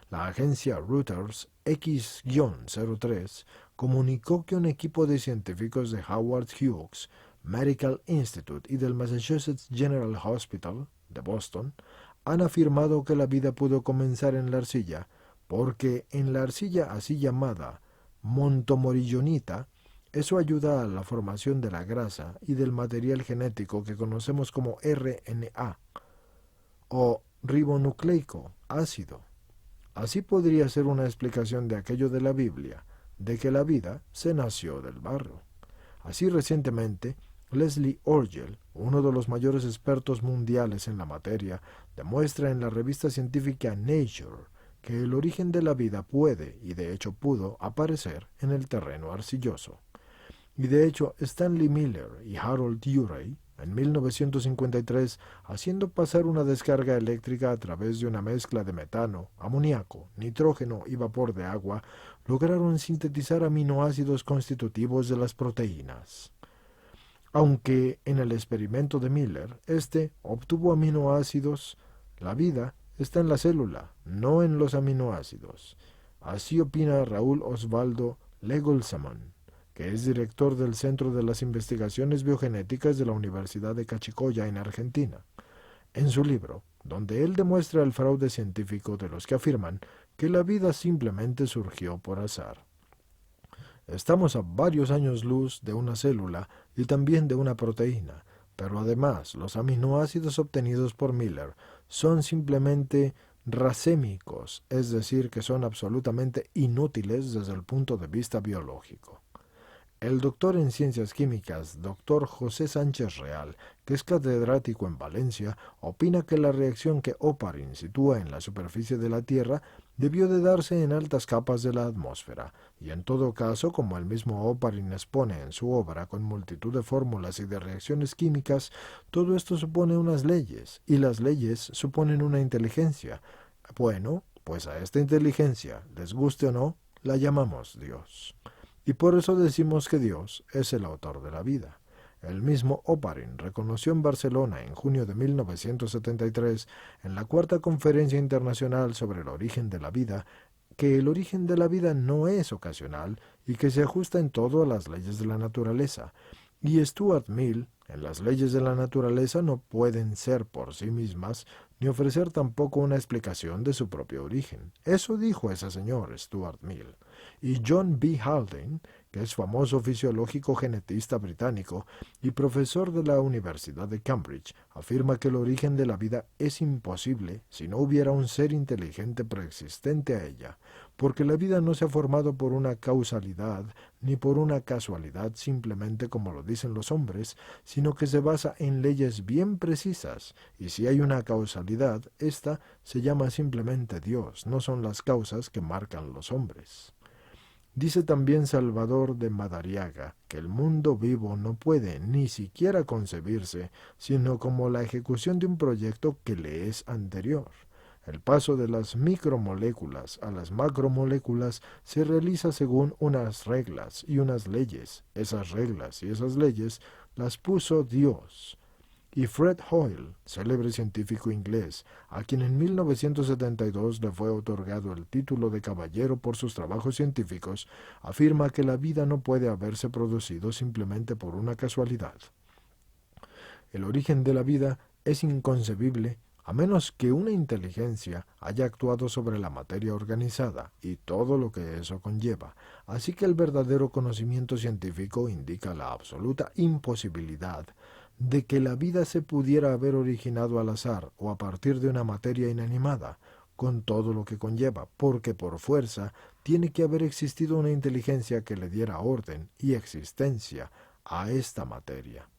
La agencia Reuters X-03 comunicó que un equipo de científicos de Howard Hughes Medical Institute y del Massachusetts General Hospital de Boston han afirmado que la vida pudo comenzar en la arcilla, porque en la arcilla así llamada montomorillonita, eso ayuda a la formación de la grasa y del material genético que conocemos como RNA o ribonucleico ácido. Así podría ser una explicación de aquello de la Biblia, de que la vida se nació del barro. Así recientemente, Leslie Orgel, uno de los mayores expertos mundiales en la materia, demuestra en la revista científica Nature que el origen de la vida puede, y de hecho pudo, aparecer en el terreno arcilloso. Y de hecho, Stanley Miller y Harold Urey, en 1953, haciendo pasar una descarga eléctrica a través de una mezcla de metano, amoníaco, nitrógeno y vapor de agua, lograron sintetizar aminoácidos constitutivos de las proteínas. Aunque en el experimento de Miller, obtuvo aminoácidos, la vida está en la célula, no en los aminoácidos. Así opina Raúl Osvaldo Leguizamón, que es director del Centro de las Investigaciones Biogenéticas de la Universidad de Cachicoya en Argentina, en su libro, donde él demuestra el fraude científico de los que afirman que la vida simplemente surgió por azar. Estamos a varios años luz de una célula y también de una proteína, pero además los aminoácidos obtenidos por Miller son simplemente racémicos, es decir, que son absolutamente inútiles desde el punto de vista biológico. El doctor en ciencias químicas, doctor José Sánchez Real, que es catedrático en Valencia, opina que la reacción que Oparin sitúa en la superficie de la Tierra debió de darse en altas capas de la atmósfera, y en todo caso, como el mismo Oparin expone en su obra con multitud de fórmulas y de reacciones químicas, todo esto supone unas leyes, y las leyes suponen una inteligencia. Bueno, pues a esta inteligencia, les guste o no, la llamamos Dios. Y por eso decimos que Dios es el autor de la vida. El mismo Oparin reconoció en Barcelona en junio de 1973, en la Cuarta Conferencia Internacional sobre el Origen de la Vida, que el origen de la vida no es ocasional y que se ajusta en todo a las leyes de la naturaleza. Y Stuart Mill, en las leyes de la naturaleza no pueden ser por sí mismas, ni ofrecer tampoco una explicación de su propio origen. Eso dijo ese señor Stuart Mill. Y John B. Haldane, que es famoso fisiológico genetista británico y profesor de la Universidad de Cambridge, afirma que el origen de la vida es imposible si no hubiera un ser inteligente preexistente a ella, porque la vida no se ha formado por una causalidad ni por una casualidad simplemente como lo dicen los hombres, sino que se basa en leyes bien precisas, y si hay una causalidad, esta se llama simplemente Dios, no son las causas que marcan los hombres. Dice también Salvador de Madariaga que el mundo vivo no puede ni siquiera concebirse, sino como la ejecución de un proyecto que le es anterior. El paso de las micromoléculas a las macromoléculas se realiza según unas reglas y unas leyes. Esas reglas y esas leyes las puso Dios. Y Fred Hoyle, célebre científico inglés, a quien en 1972 le fue otorgado el título de caballero por sus trabajos científicos, afirma que la vida no puede haberse producido simplemente por una casualidad. El origen de la vida es inconcebible a menos que una inteligencia haya actuado sobre la materia organizada y todo lo que eso conlleva. Así que el verdadero conocimiento científico indica la absoluta imposibilidad de que la vida se pudiera haber originado al azar o a partir de una materia inanimada, con todo lo que conlleva, porque por fuerza tiene que haber existido una inteligencia que le diera orden y existencia a esta materia.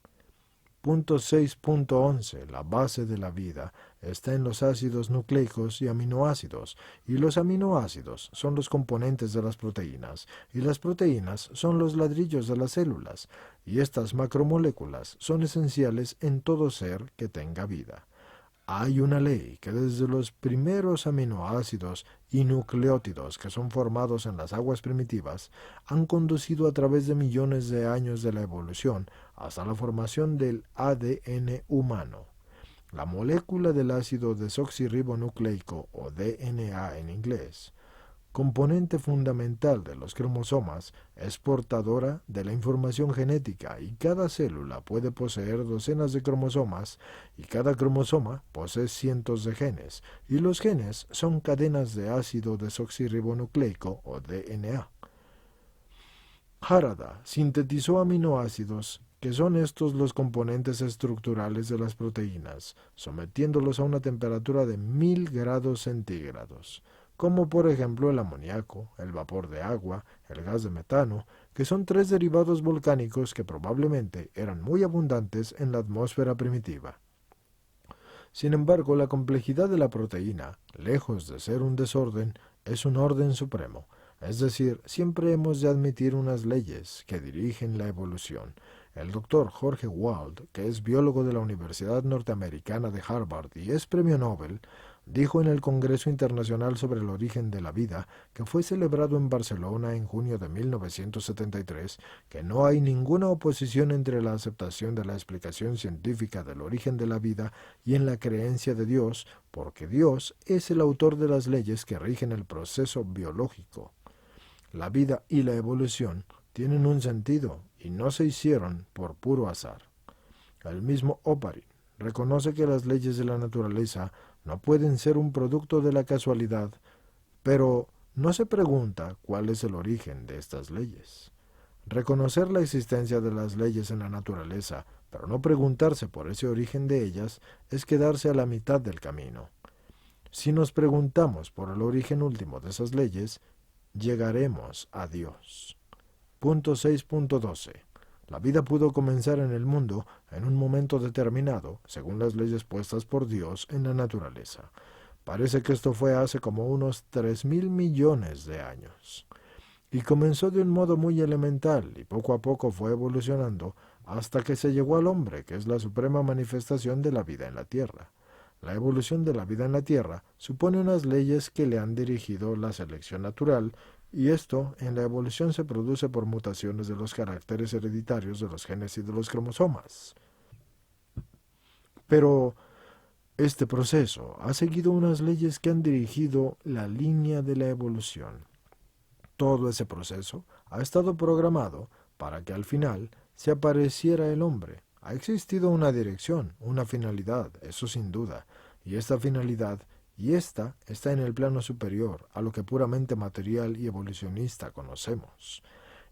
Punto 6.11. La base de la vida está en los ácidos nucleicos y aminoácidos, y los aminoácidos son los componentes de las proteínas, y las proteínas son los ladrillos de las células, y estas macromoléculas son esenciales en todo ser que tenga vida. Hay una ley que desde los primeros aminoácidos y nucleótidos que son formados en las aguas primitivas han conducido a través de millones de años de la evolución hasta la formación del ADN humano. La molécula del ácido desoxirribonucleico o DNA en inglés, componente fundamental de los cromosomas, es portadora de la información genética y cada célula puede poseer docenas de cromosomas y cada cromosoma posee cientos de genes y los genes son cadenas de ácido desoxirribonucleico o DNA. Harada sintetizó aminoácidos que son estos los componentes estructurales de las proteínas, sometiéndolos a una temperatura de 1000 grados centígrados, como por ejemplo el amoníaco, el vapor de agua, el gas de metano, que son 3 derivados volcánicos que probablemente eran muy abundantes en la atmósfera primitiva. Sin embargo, la complejidad de la proteína, lejos de ser un desorden, es un orden supremo, es decir, siempre hemos de admitir unas leyes que dirigen la evolución. El doctor Jorge Wald, que es biólogo de la Universidad Norteamericana de Harvard y es premio Nobel, dijo en el Congreso Internacional sobre el Origen de la Vida, que fue celebrado en Barcelona en junio de 1973, que no hay ninguna oposición entre la aceptación de la explicación científica del origen de la vida y en la creencia de Dios, porque Dios es el autor de las leyes que rigen el proceso biológico. La vida y la evolución tienen un sentido y no se hicieron por puro azar. El mismo Oparin reconoce que las leyes de la naturaleza no pueden ser un producto de la casualidad, pero no se pregunta cuál es el origen de estas leyes. Reconocer la existencia de las leyes en la naturaleza, pero no preguntarse por ese origen de ellas, es quedarse a la mitad del camino. Si nos preguntamos por el origen último de esas leyes, llegaremos a Dios. Punto 6.12. La vida pudo comenzar en el mundo en un momento determinado, según las leyes puestas por Dios en la naturaleza. Parece que esto fue hace como unos 3.000 millones de años. Y comenzó de un modo muy elemental y poco a poco fue evolucionando hasta que se llegó al hombre, que es la suprema manifestación de la vida en la Tierra. La evolución de la vida en la Tierra supone unas leyes que le han dirigido la selección natural, y esto en la evolución se produce por mutaciones de los caracteres hereditarios de los genes y de los cromosomas. Pero este proceso ha seguido unas leyes que han dirigido la línea de la evolución. Todo ese proceso ha estado programado para que al final se apareciera el hombre. Ha existido una dirección, una finalidad, eso sin duda, y esta finalidad está en el plano superior a lo que puramente material y evolucionista conocemos.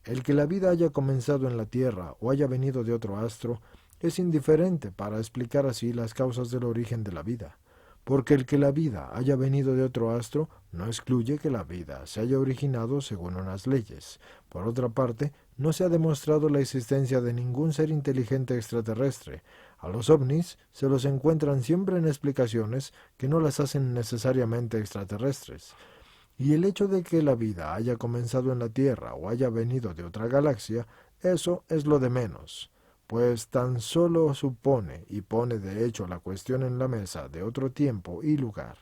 El que la vida haya comenzado en la Tierra o haya venido de otro astro es indiferente para explicar así las causas del origen de la vida, porque el que la vida haya venido de otro astro no excluye que la vida se haya originado según unas leyes. Por otra parte, no se ha demostrado la existencia de ningún ser inteligente extraterrestre. A los ovnis se los encuentran siempre en explicaciones que no las hacen necesariamente extraterrestres. Y el hecho de que la vida haya comenzado en la Tierra o haya venido de otra galaxia, eso es lo de menos, pues tan solo supone y pone de hecho la cuestión en la mesa de otro tiempo y lugar.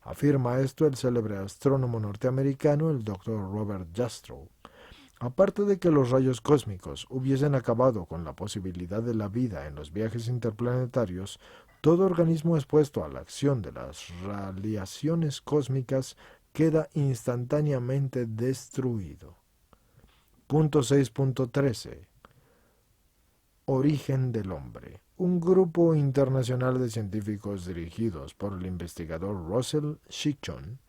Afirma esto el célebre astrónomo norteamericano, el Dr. Robert Jastrow. Aparte de que los rayos cósmicos hubiesen acabado con la posibilidad de la vida en los viajes interplanetarios, todo organismo expuesto a la acción de las radiaciones cósmicas queda instantáneamente destruido. Punto 6.13. Origen del hombre. Un grupo internacional de científicos dirigidos por el investigador Russell Shichon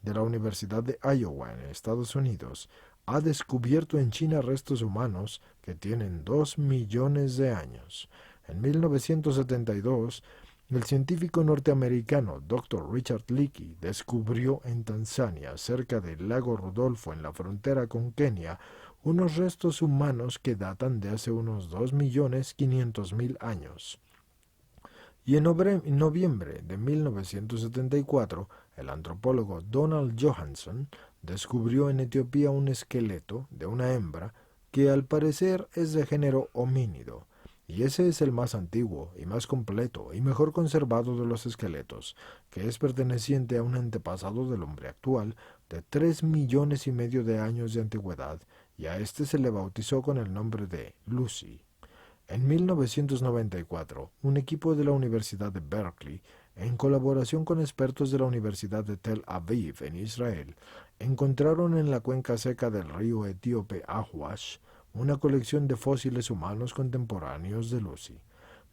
de la Universidad de Iowa en Estados Unidos ha descubierto en China restos humanos que tienen 2 millones de años. En 1972, el científico norteamericano Dr. Richard Leakey descubrió en Tanzania, cerca del lago Rudolfo en la frontera con Kenia, unos restos humanos que datan de hace unos 2.500.000 años. Y en noviembre de 1974, el antropólogo Donald Johanson descubrió en Etiopía un esqueleto de una hembra que al parecer es de género homínido, y ese es el más antiguo y más completo y mejor conservado de los esqueletos, que es perteneciente a un antepasado del hombre actual de 3,5 millones de años de antigüedad, y a este se le bautizó con el nombre de Lucy. En 1994, un equipo de la Universidad de Berkeley, en colaboración con expertos de la Universidad de Tel Aviv en Israel, encontraron en la cuenca seca del río etíope Ahuash una colección de fósiles humanos contemporáneos de Lucy.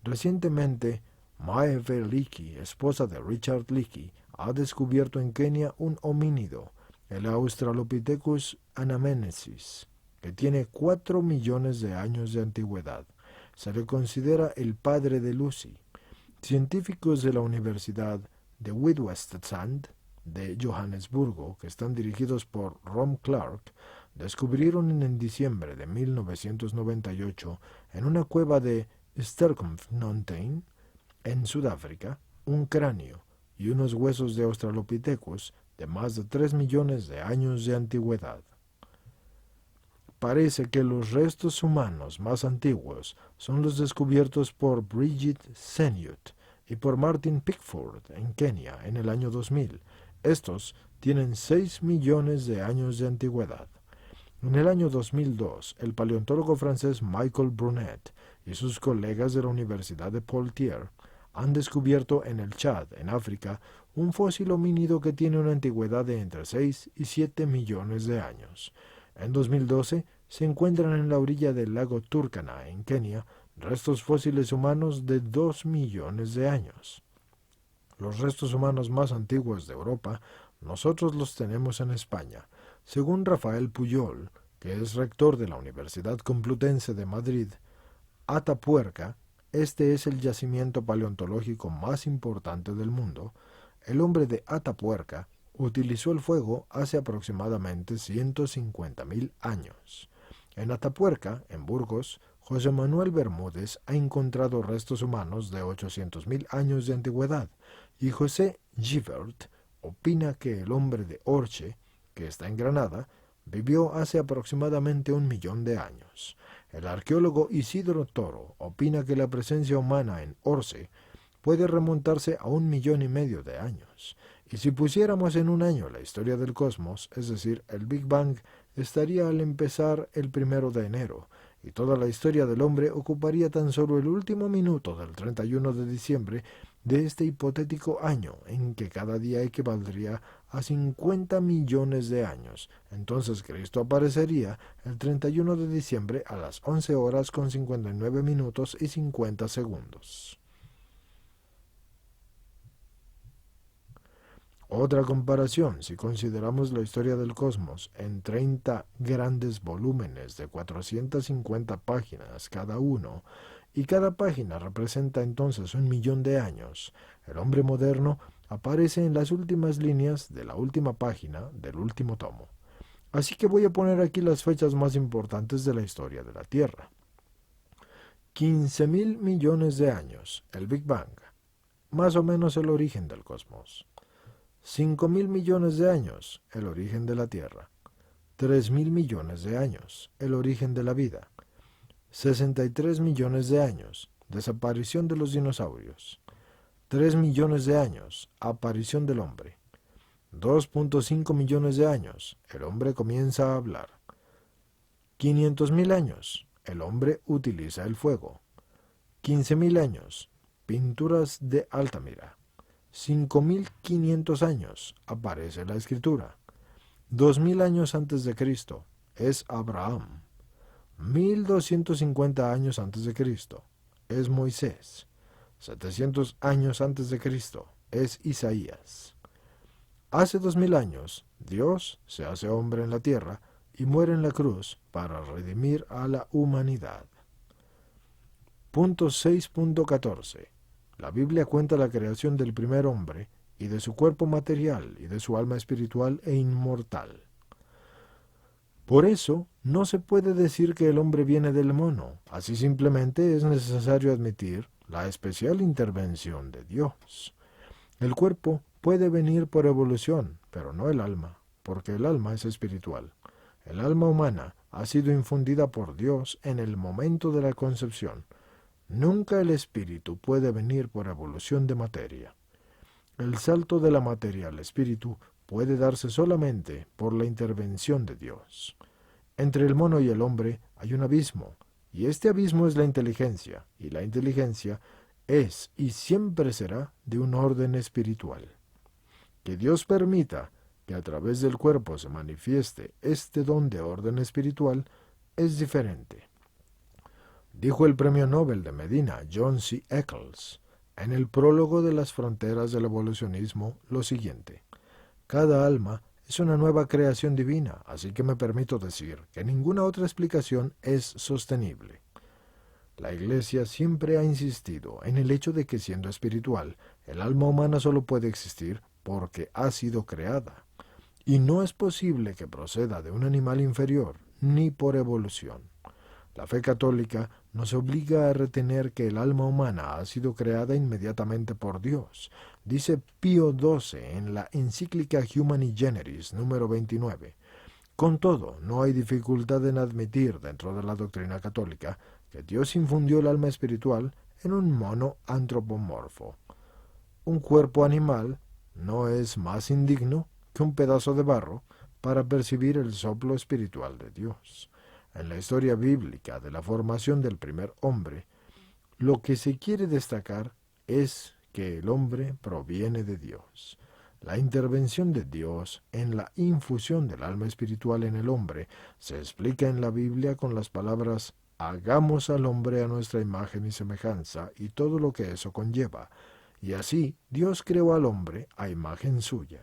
Recientemente, Maeve Leakey, esposa de Richard Leakey, ha descubierto en Kenia un homínido, el Australopithecus anamensis, que tiene 4 millones de años de antigüedad. Se le considera el padre de Lucy. Científicos de la Universidad de Witwatersrand de Johannesburgo, que están dirigidos por Ron Clark, descubrieron en diciembre de 1998 en una cueva de Sterkfontein, en Sudáfrica, un cráneo y unos huesos de Australopithecus de más de 3 millones de años de antigüedad. Parece que los restos humanos más antiguos son los descubiertos por Brigid Senyut y por Martin Pickford en Kenia en el año 2000. Estos tienen 6 millones de años de antigüedad. En el año 2002, el paleontólogo francés Michael Brunet y sus colegas de la Universidad de Poitiers han descubierto en el Chad, en África, un fósil homínido que tiene una antigüedad de entre 6 y 7 millones de años. En 2012 se encuentran en la orilla del lago Turkana, en Kenia, restos fósiles humanos de 2 millones de años. Los restos humanos más antiguos de Europa, nosotros los tenemos en España. Según Rafael Puyol, que es rector de la Universidad Complutense de Madrid, Atapuerca, este es el yacimiento paleontológico más importante del mundo. el hombre de Atapuerca utilizó el fuego hace aproximadamente 150.000 años. En Atapuerca, en Burgos, José Manuel Bermúdez ha encontrado restos humanos de 800.000 años de antigüedad, y José Givert opina que el hombre de Orche, que está en Granada, vivió hace aproximadamente 1.000.000 de años. El arqueólogo Isidro Toro opina que la presencia humana en Orce puede remontarse a 1.500.000 de años. Y si pusiéramos en un año la historia del cosmos, es decir, el Big Bang, estaría al empezar el 1 de enero, y toda la historia del hombre ocuparía tan solo el último minuto del 31 de diciembre de este hipotético año, en que cada día equivaldría a 50 millones de años. Entonces Cristo aparecería el 31 de diciembre a las 11 horas con 59 minutos y 50 segundos. Otra comparación, si consideramos la historia del cosmos en 30 grandes volúmenes de 450 páginas cada uno, y cada página representa entonces 1.000.000 de años, el hombre moderno aparece en las últimas líneas de la última página del último tomo. Así que voy a poner aquí las fechas más importantes de la historia de la Tierra. 15.000 millones de años, el Big Bang, más o menos el origen del cosmos. 5.000 millones de años, el origen de la Tierra. 3.000 millones de años, el origen de la vida. 63 millones de años, desaparición de los dinosaurios. 3 millones de años, aparición del hombre. 2.5 millones de años, el hombre comienza a hablar. 500.000 años, el hombre utiliza el fuego. 15.000 años, pinturas de Altamira. 5.500 años, aparece la escritura. 2.000 años antes de Cristo, es Abraham. 1.250 años antes de Cristo, es Moisés. 700 años antes de Cristo, es Isaías. Hace 2.000 años, Dios se hace hombre en la tierra y muere en la cruz para redimir a la humanidad. Punto 6.14. La Biblia cuenta la creación del primer hombre y de su cuerpo material y de su alma espiritual e inmortal. Por eso, no se puede decir que el hombre viene del mono, así simplemente es necesario admitir la especial intervención de Dios. El cuerpo puede venir por evolución, pero no el alma, porque el alma es espiritual. El alma humana ha sido infundida por Dios en el momento de la concepción. Nunca el espíritu puede venir por evolución de materia. El salto de la materia al espíritu puede darse solamente por la intervención de Dios. Entre el mono y el hombre hay un abismo, y este abismo es la inteligencia, y la inteligencia es y siempre será de un orden espiritual. Que Dios permita que a través del cuerpo se manifieste este don de orden espiritual es diferente. Dijo el premio Nobel de Medina, John C. Eccles, en el prólogo de Las fronteras del evolucionismo, lo siguiente: cada alma es una nueva creación divina, así que me permito decir que ninguna otra explicación es sostenible. La Iglesia siempre ha insistido en el hecho de que, siendo espiritual, el alma humana solo puede existir porque ha sido creada, y no es posible que proceda de un animal inferior, ni por evolución. La fe católica nos obliga a retener que el alma humana ha sido creada inmediatamente por Dios. Dice Pío XII en la encíclica Humani Generis número 29. Con todo, no hay dificultad en admitir dentro de la doctrina católica que Dios infundió el alma espiritual en un mono antropomorfo. Un cuerpo animal no es más indigno que un pedazo de barro para percibir el soplo espiritual de Dios. En la historia bíblica de la formación del primer hombre, lo que se quiere destacar es que el hombre proviene de Dios. La intervención de Dios en la infusión del alma espiritual en el hombre se explica en la Biblia con las palabras «hagamos al hombre a nuestra imagen y semejanza» y todo lo que eso conlleva. Y así Dios creó al hombre a imagen suya.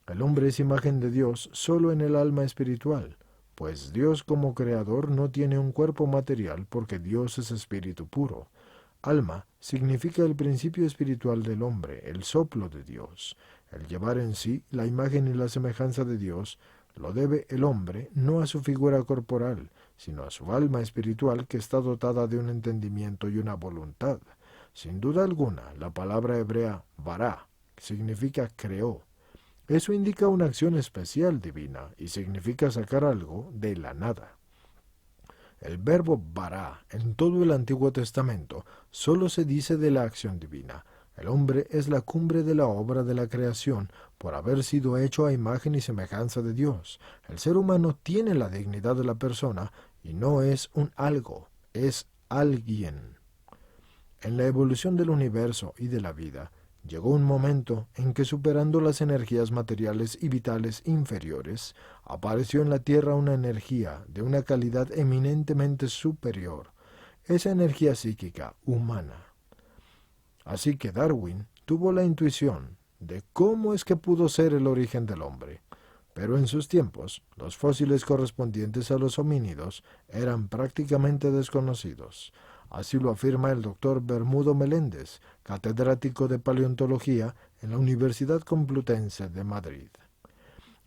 El hombre es imagen de Dios solo en el alma espiritual, pues Dios como creador no tiene un cuerpo material porque Dios es espíritu puro. Alma significa el principio espiritual del hombre, el soplo de Dios. El llevar en sí la imagen y la semejanza de Dios lo debe el hombre no a su figura corporal, sino a su alma espiritual que está dotada de un entendimiento y una voluntad. Sin duda alguna, la palabra hebrea bará significa creó. Eso indica una acción especial divina y significa sacar algo de la nada. El verbo bará en todo el Antiguo Testamento solo se dice de la acción divina. El hombre es la cumbre de la obra de la creación por haber sido hecho a imagen y semejanza de Dios. El ser humano tiene la dignidad de la persona y no es un algo, es alguien. En la evolución del universo y de la vida, llegó un momento en que, superando las energías materiales y vitales inferiores, apareció en la Tierra una energía de una calidad eminentemente superior, esa energía psíquica humana. Así que Darwin tuvo la intuición de cómo es que pudo ser el origen del hombre. Pero en sus tiempos, los fósiles correspondientes a los homínidos eran prácticamente desconocidos. Así lo afirma el doctor Bermudo Meléndez, catedrático de paleontología en la Universidad Complutense de Madrid.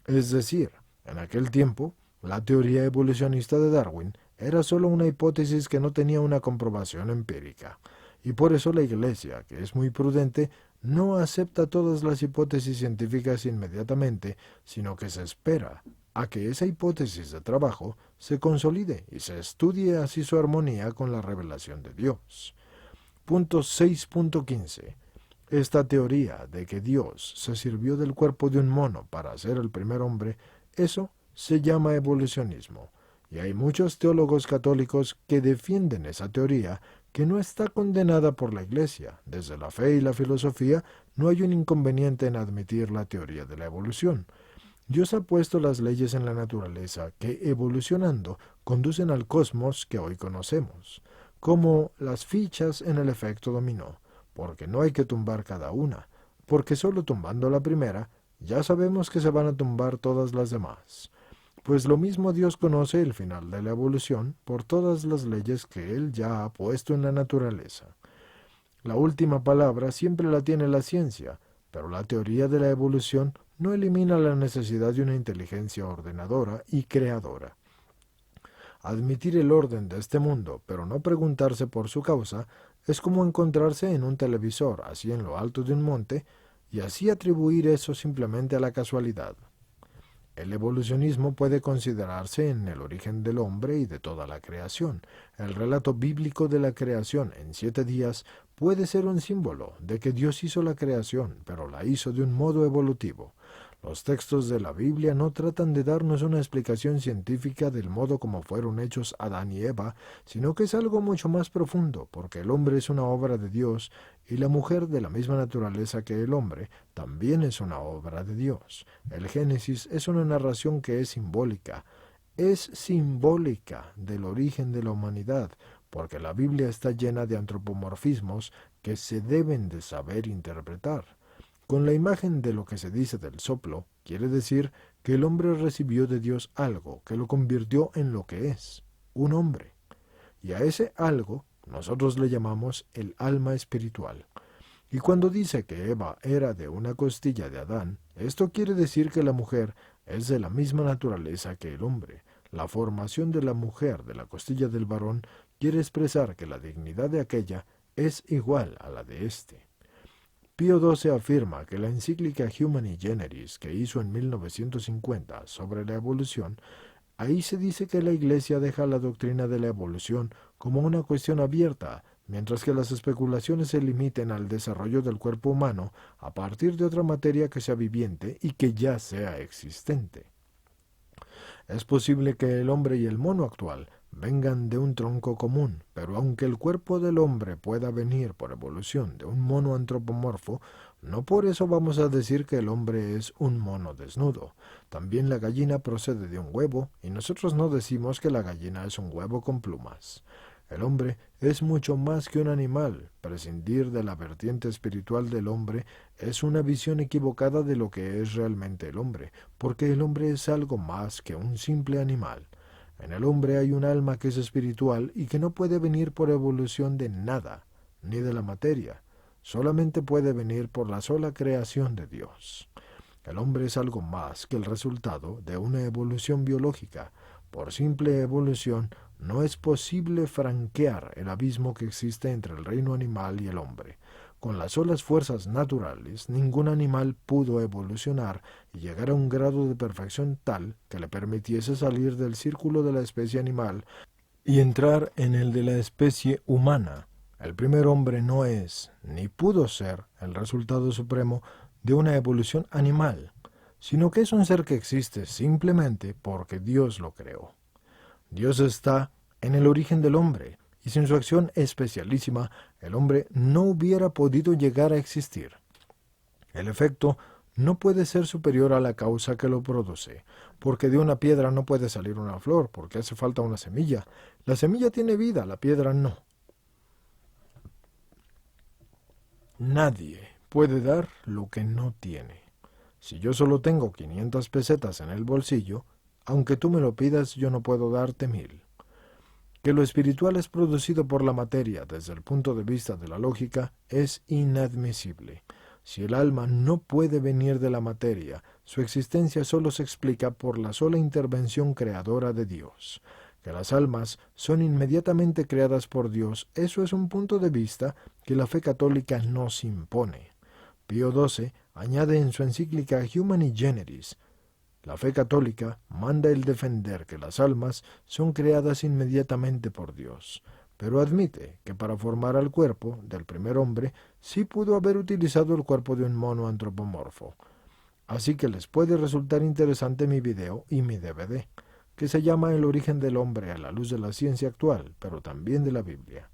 Es decir, en aquel tiempo, la teoría evolucionista de Darwin era solo una hipótesis que no tenía una comprobación empírica. Y por eso la Iglesia, que es muy prudente, no acepta todas las hipótesis científicas inmediatamente, sino que se espera a que esa hipótesis de trabajo se consolide y se estudie así su armonía con la revelación de Dios. Punto 6.15. Esta teoría de que Dios se sirvió del cuerpo de un mono para hacer el primer hombre, eso se llama evolucionismo. Y hay muchos teólogos católicos que defienden esa teoría, que no está condenada por la Iglesia. Desde la fe y la filosofía no hay un inconveniente en admitir la teoría de la evolución. Dios ha puesto las leyes en la naturaleza que, evolucionando, conducen al cosmos que hoy conocemos, como las fichas en el efecto dominó, porque no hay que tumbar cada una, porque solo tumbando la primera, ya sabemos que se van a tumbar todas las demás. Pues lo mismo Dios conoce el final de la evolución por todas las leyes que Él ya ha puesto en la naturaleza. La última palabra siempre la tiene la ciencia, pero la teoría de la evolución no elimina la necesidad de una inteligencia ordenadora y creadora. Admitir el orden de este mundo, pero no preguntarse por su causa, es como encontrarse en un televisor así en lo alto de un monte y así atribuir eso simplemente a la casualidad. El evolucionismo puede considerarse en el origen del hombre y de toda la creación. El relato bíblico de la creación en 7 días puede ser un símbolo de que Dios hizo la creación, pero la hizo de un modo evolutivo. Los textos de la Biblia no tratan de darnos una explicación científica del modo como fueron hechos Adán y Eva, sino que es algo mucho más profundo, porque el hombre es una obra de Dios y la mujer, de la misma naturaleza que el hombre, también es una obra de Dios. El Génesis es una narración que es simbólica del origen de la humanidad, porque la Biblia está llena de antropomorfismos que se deben de saber interpretar. Con la imagen de lo que se dice del soplo, quiere decir que el hombre recibió de Dios algo que lo convirtió en lo que es, un hombre. Y a ese algo nosotros le llamamos el alma espiritual. Y cuando dice que Eva era de una costilla de Adán, esto quiere decir que la mujer es de la misma naturaleza que el hombre. La formación de la mujer de la costilla del varón quiere expresar que la dignidad de aquella es igual a la de éste. Pío XII afirma que la encíclica Humani Generis que hizo en 1950 sobre la evolución, ahí se dice que la Iglesia deja la doctrina de la evolución como una cuestión abierta, mientras que las especulaciones se limiten al desarrollo del cuerpo humano a partir de otra materia que sea viviente y que ya sea existente. Es posible que el hombre y el mono actual vengan de un tronco común, pero aunque el cuerpo del hombre pueda venir por evolución de un mono antropomorfo, no por eso vamos a decir que el hombre es un mono desnudo. También la gallina procede de un huevo, y nosotros no decimos que la gallina es un huevo con plumas. El hombre es mucho más que un animal. Prescindir de la vertiente espiritual del hombre es una visión equivocada de lo que es realmente el hombre, porque el hombre es algo más que un simple animal. En el hombre hay un alma que es espiritual y que no puede venir por evolución de nada, ni de la materia. Solamente puede venir por la sola creación de Dios. El hombre es algo más que el resultado de una evolución biológica. Por simple evolución, no es posible franquear el abismo que existe entre el reino animal y el hombre. Con las solas fuerzas naturales, ningún animal pudo evolucionar y llegar a un grado de perfección tal que le permitiese salir del círculo de la especie animal y entrar en el de la especie humana. El primer hombre no es, ni pudo ser, el resultado supremo de una evolución animal, sino que es un ser que existe simplemente porque Dios lo creó. Dios está en el origen del hombre, y sin su acción especialísima, el hombre no hubiera podido llegar a existir. El efecto no puede ser superior a la causa que lo produce, porque de una piedra no puede salir una flor, porque hace falta una semilla. La semilla tiene vida, la piedra no. Nadie puede dar lo que no tiene. Si yo solo tengo 500 pesetas en el bolsillo, aunque tú me lo pidas, yo no puedo darte 1000. Que lo espiritual es producido por la materia desde el punto de vista de la lógica es inadmisible. Si el alma no puede venir de la materia, su existencia solo se explica por la sola intervención creadora de Dios. Que las almas son inmediatamente creadas por Dios, eso es un punto de vista que la fe católica nos impone. Pío XII añade en su encíclica Humani Generis: la fe católica manda el defender que las almas son creadas inmediatamente por Dios, pero admite que para formar al cuerpo del primer hombre sí pudo haber utilizado el cuerpo de un mono antropomorfo. Así que les puede resultar interesante mi video y mi DVD, que se llama El origen del hombre a la luz de la ciencia actual, pero también de la Biblia.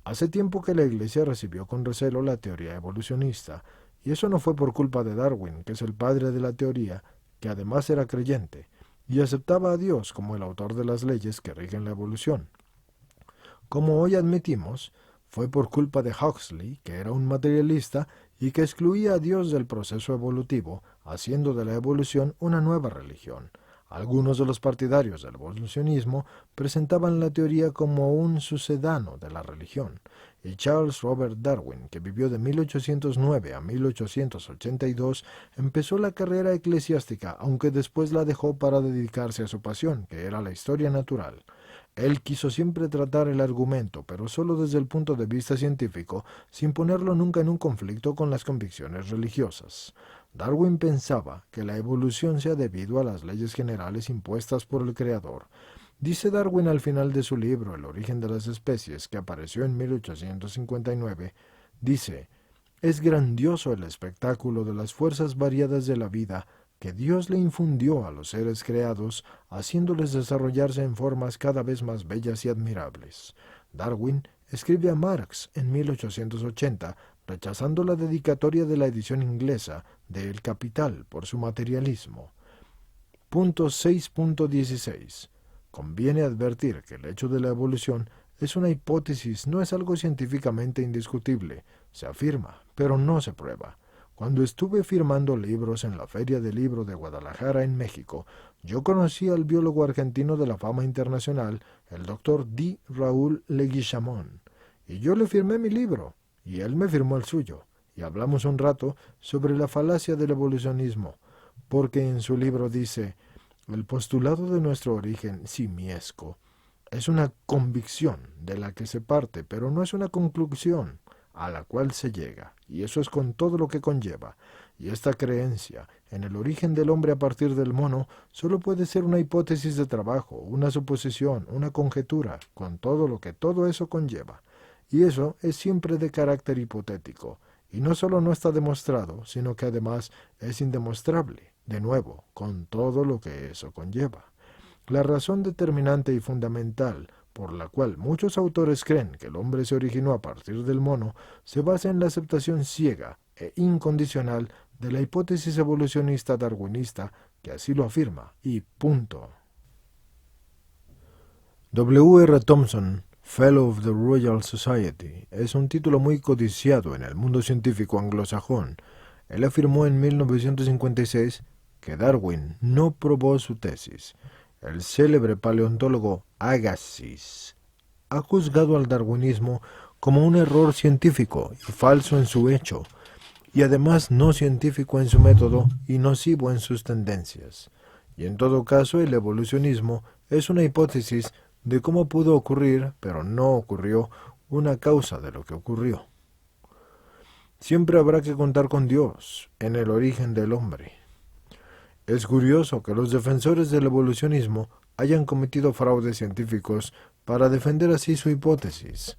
Hace tiempo que la Iglesia recibió con recelo la teoría evolucionista, y eso no fue por culpa de Darwin, que es el padre de la teoría, que además era creyente, y aceptaba a Dios como el autor de las leyes que rigen la evolución. Como hoy admitimos, fue por culpa de Huxley, que era un materialista y que excluía a Dios del proceso evolutivo, haciendo de la evolución una nueva religión. Algunos de los partidarios del evolucionismo presentaban la teoría como un sucedáneo de la religión, y Charles Robert Darwin, que vivió de 1809 a 1882, empezó la carrera eclesiástica, aunque después la dejó para dedicarse a su pasión, que era la historia natural. Él quiso siempre tratar el argumento, pero solo desde el punto de vista científico, sin ponerlo nunca en un conflicto con las convicciones religiosas. Darwin pensaba que la evolución se ha debido a las leyes generales impuestas por el Creador. Dice Darwin al final de su libro El origen de las especies, que apareció en 1859, dice: «Es grandioso el espectáculo de las fuerzas variadas de la vida que Dios le infundió a los seres creados, haciéndoles desarrollarse en formas cada vez más bellas y admirables». Darwin escribe a Marx en 1880, rechazando la dedicatoria de la edición inglesa de El Capital por su materialismo. Punto 6.16. Conviene advertir que el hecho de la evolución es una hipótesis, no es algo científicamente indiscutible. Se afirma, pero no se prueba. Cuando estuve firmando libros en la Feria del Libro de Guadalajara, en México, yo conocí al biólogo argentino de la fama internacional, el Dr. D. Raúl Leguizamón, y yo le firmé mi libro, y él me firmó el suyo, y hablamos un rato sobre la falacia del evolucionismo, porque en su libro dice: «El postulado de nuestro origen simiesco es una convicción de la que se parte, pero no es una conclusión a la cual se llega, y eso es con todo lo que conlleva. Y esta creencia en el origen del hombre a partir del mono solo puede ser una hipótesis de trabajo, una suposición, una conjetura, con todo lo que todo eso conlleva. Y eso es siempre de carácter hipotético, y no solo no está demostrado, sino que además es indemostrable, de nuevo, con todo lo que eso conlleva. La razón determinante y fundamental por la cual muchos autores creen que el hombre se originó a partir del mono se basa en la aceptación ciega e incondicional de la hipótesis evolucionista darwinista, que así lo afirma, y punto». W. R. Thomson, Fellow of the Royal Society, es un título muy codiciado en el mundo científico anglosajón. Él afirmó en 1956 que Darwin no probó su tesis. El célebre paleontólogo Agassiz ha juzgado al darwinismo como un error científico y falso en su hecho, y además no científico en su método y nocivo en sus tendencias. Y en todo caso, el evolucionismo es una hipótesis de cómo pudo ocurrir, pero no ocurrió, una causa de lo que ocurrió. Siempre habrá que contar con Dios en el origen del hombre. Es curioso que los defensores del evolucionismo hayan cometido fraudes científicos para defender así su hipótesis.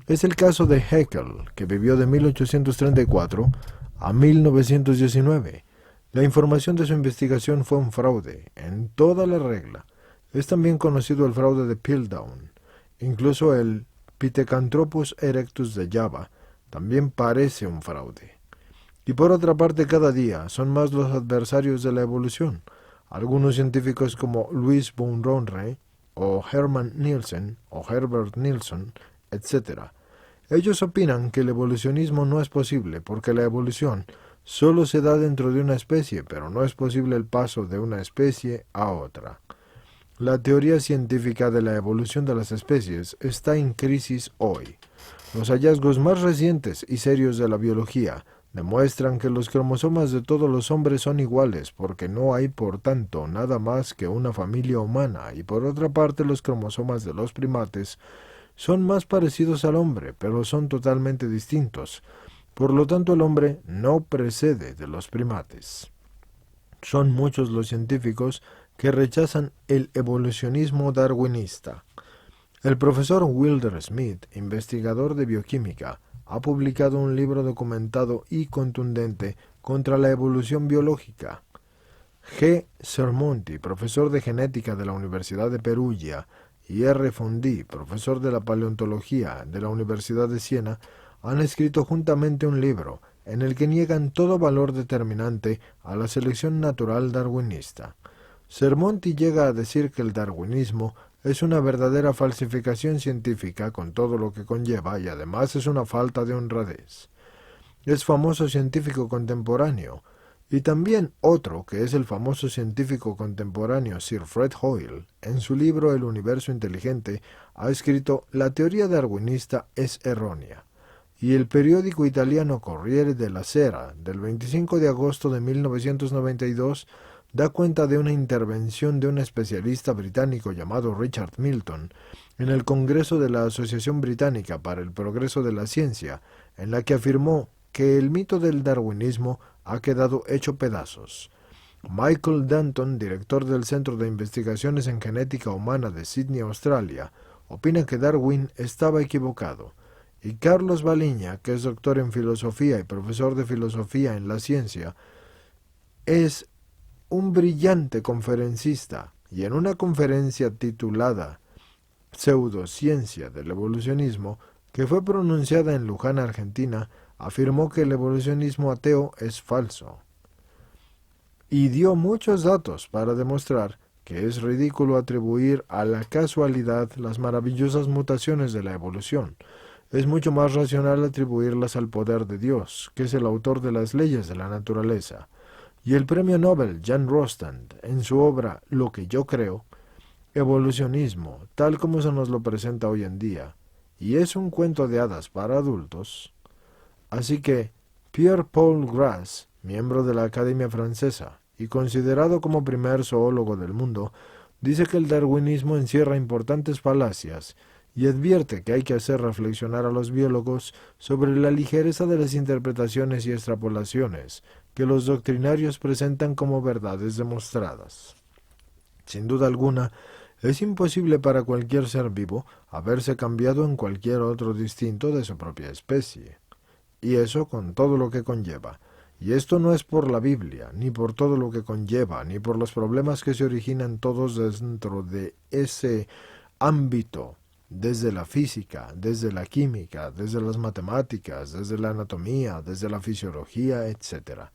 Es el caso de Haeckel, que vivió de 1834 a 1919. La información de su investigación fue un fraude, en toda la regla. Es también conocido el fraude de Piltdown. Incluso el Pithecanthropus erectus de Java también parece un fraude. Y por otra parte, cada día son más los adversarios de la evolución. Algunos científicos como Louis Bounronre, o Hermann Nielsen, o Herbert Nilsson, etc. Ellos opinan que el evolucionismo no es posible porque la evolución solo se da dentro de una especie, pero no es posible el paso de una especie a otra. La teoría científica de la evolución de las especies está en crisis hoy. Los hallazgos más recientes y serios de la biología demuestran que los cromosomas de todos los hombres son iguales, porque no hay, por tanto, nada más que una familia humana, y por otra parte los cromosomas de los primates son más parecidos al hombre, pero son totalmente distintos. Por lo tanto, el hombre no precede de los primates. Son muchos los científicos que rechazan el evolucionismo darwinista. El profesor Wilder Smith, investigador de bioquímica, ha publicado un libro documentado y contundente contra la evolución biológica. G. Sermonti, profesor de genética de la Universidad de Perugia, y R. Fondi, profesor de la paleontología de la Universidad de Siena, han escrito juntamente un libro en el que niegan todo valor determinante a la selección natural darwinista. Sermonti llega a decir que el darwinismo es una verdadera falsificación científica con todo lo que conlleva y además es una falta de honradez. Es famoso científico contemporáneo, y también otro que es el famoso científico contemporáneo Sir Fred Hoyle, en su libro El universo inteligente, ha escrito «La teoría darwinista es errónea», y el periódico italiano Corriere della Sera, del 25 de agosto de 1992, da cuenta de una intervención de un especialista británico llamado Richard Milton en el Congreso de la Asociación Británica para el Progreso de la Ciencia, en la que afirmó que el mito del darwinismo ha quedado hecho pedazos. Michael Danton, director del Centro de Investigaciones en Genética Humana de Sydney, Australia, opina que Darwin estaba equivocado, y Carlos Baliña, que es doctor en filosofía y profesor de filosofía en la ciencia, es un brillante conferencista, y en una conferencia titulada Pseudociencia del evolucionismo, que fue pronunciada en Luján, Argentina, afirmó que el evolucionismo ateo es falso. Y dio muchos datos para demostrar que es ridículo atribuir a la casualidad las maravillosas mutaciones de la evolución. Es mucho más racional atribuirlas al poder de Dios, que es el autor de las leyes de la naturaleza. Y el premio Nobel Jan Rostand, en su obra Lo que yo creo, evolucionismo, tal como se nos lo presenta hoy en día, y es un cuento de hadas para adultos. Así que Pierre-Paul Grass, miembro de la Academia Francesa y considerado como primer zoólogo del mundo, dice que el darwinismo encierra importantes falacias y advierte que hay que hacer reflexionar a los biólogos sobre la ligereza de las interpretaciones y extrapolaciones que los doctrinarios presentan como verdades demostradas. Sin duda alguna, es imposible para cualquier ser vivo haberse cambiado en cualquier otro distinto de su propia especie. Y eso con todo lo que conlleva. Y esto no es por la Biblia, ni por todo lo que conlleva, ni por los problemas que se originan todos dentro de ese ámbito, desde la física, desde la química, desde las matemáticas, desde la anatomía, desde la fisiología, etc.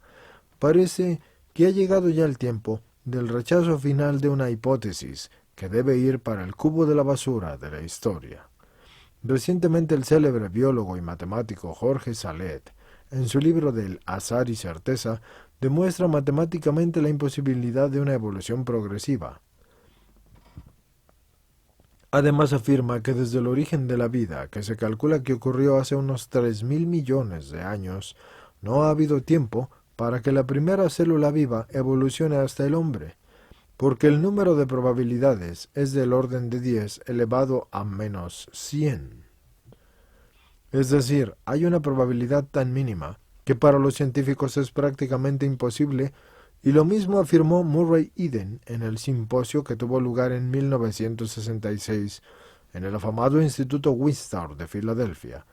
Parece que ha llegado ya el tiempo del rechazo final de una hipótesis que debe ir para el cubo de la basura de la historia. Recientemente el célebre biólogo y matemático Jorge Salet, en su libro del azar y certeza, demuestra matemáticamente la imposibilidad de una evolución progresiva. Además afirma que desde el origen de la vida, que se calcula que ocurrió hace unos 3.000 millones de años, no ha habido tiempo para que la primera célula viva evolucione hasta el hombre, porque el número de probabilidades es del orden de 10 elevado a menos 100. Es decir, hay una probabilidad tan mínima que para los científicos es prácticamente imposible, y lo mismo afirmó Murray Eden en el simposio que tuvo lugar en 1966 en el afamado Instituto Wistar de Filadelfia.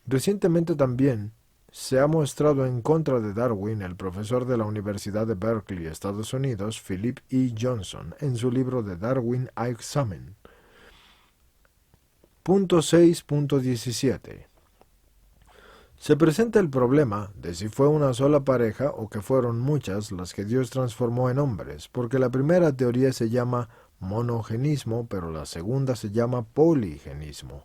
Recientemente también se ha mostrado en contra de Darwin el profesor de la Universidad de Berkeley, Estados Unidos, Philip E. Johnson, en su libro de Darwin a Examine. Punto 6.17. Se presenta el problema de si fue una sola pareja o que fueron muchas las que Dios transformó en hombres, porque la primera teoría se llama monogenismo, pero la segunda se llama poligenismo.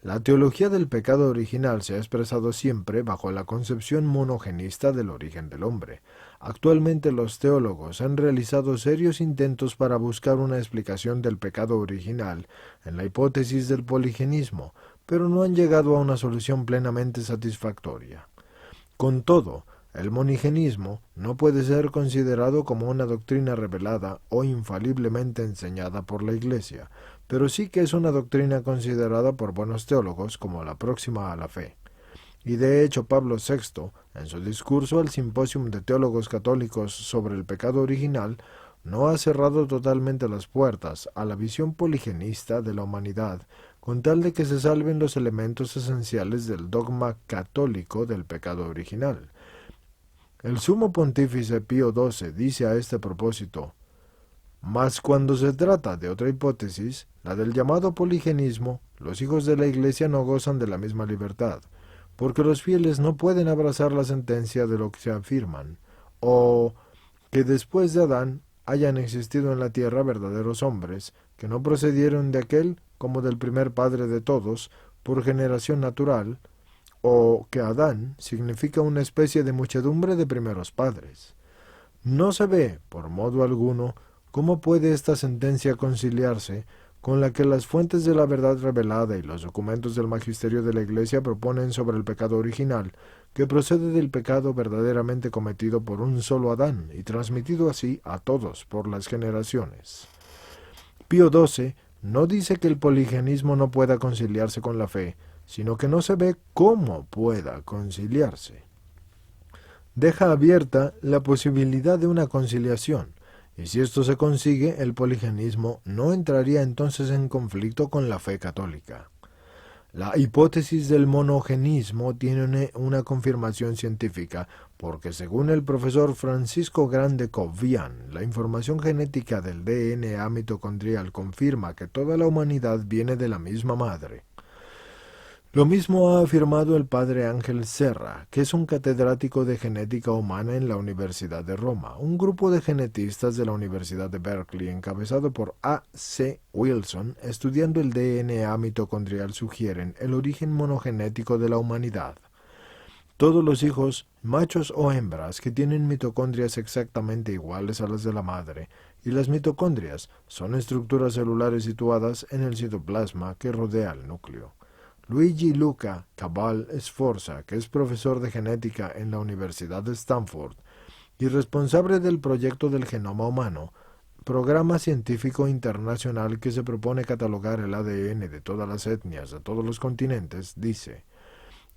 La teología del pecado original se ha expresado siempre bajo la concepción monogenista del origen del hombre. Actualmente los teólogos han realizado serios intentos para buscar una explicación del pecado original en la hipótesis del poligenismo, pero no han llegado a una solución plenamente satisfactoria. Con todo, el monigenismo no puede ser considerado como una doctrina revelada o infaliblemente enseñada por la Iglesia, pero sí que es una doctrina considerada por buenos teólogos como la próxima a la fe. Y de hecho Pablo VI, en su discurso al Simposium de Teólogos Católicos sobre el pecado original, no ha cerrado totalmente las puertas a la visión poligenista de la humanidad, con tal de que se salven los elementos esenciales del dogma católico del pecado original. El sumo pontífice Pío XII dice a este propósito: mas cuando se trata de otra hipótesis, la del llamado poligenismo, los hijos de la Iglesia no gozan de la misma libertad, porque los fieles no pueden abrazar la sentencia de lo que se afirman, o que después de Adán hayan existido en la tierra verdaderos hombres, que no procedieron de aquel como del primer padre de todos, por generación natural, o que Adán significa una especie de muchedumbre de primeros padres. No se ve, por modo alguno, cómo puede esta sentencia conciliarse con la que las fuentes de la verdad revelada y los documentos del magisterio de la Iglesia proponen sobre el pecado original, que procede del pecado verdaderamente cometido por un solo Adán y transmitido así a todos por las generaciones. Pío XII no dice que el poligenismo no pueda conciliarse con la fe, sino que no se ve cómo pueda conciliarse. Deja abierta la posibilidad de una conciliación, y si esto se consigue, el poligenismo no entraría entonces en conflicto con la fe católica. La hipótesis del monogenismo tiene una confirmación científica, porque según el profesor Francisco Grande Covian, la información genética del DNA mitocondrial confirma que toda la humanidad viene de la misma madre. Lo mismo ha afirmado el padre Ángel Serra, que es un catedrático de genética humana en la Universidad de Roma. Un grupo de genetistas de la Universidad de Berkeley, encabezado por A. C. Wilson, estudiando el DNA mitocondrial, sugieren el origen monogenético de la humanidad. Todos los hijos, machos o hembras, que tienen mitocondrias exactamente iguales a las de la madre, y las mitocondrias son estructuras celulares situadas en el citoplasma que rodea el núcleo. Luigi Luca Cabal Sforza, que es profesor de genética en la Universidad de Stanford y responsable del proyecto del genoma humano, programa científico internacional que se propone catalogar el ADN de todas las etnias de todos los continentes, dice: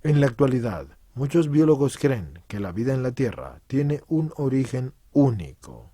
en la actualidad, muchos biólogos creen que la vida en la Tierra tiene un origen único.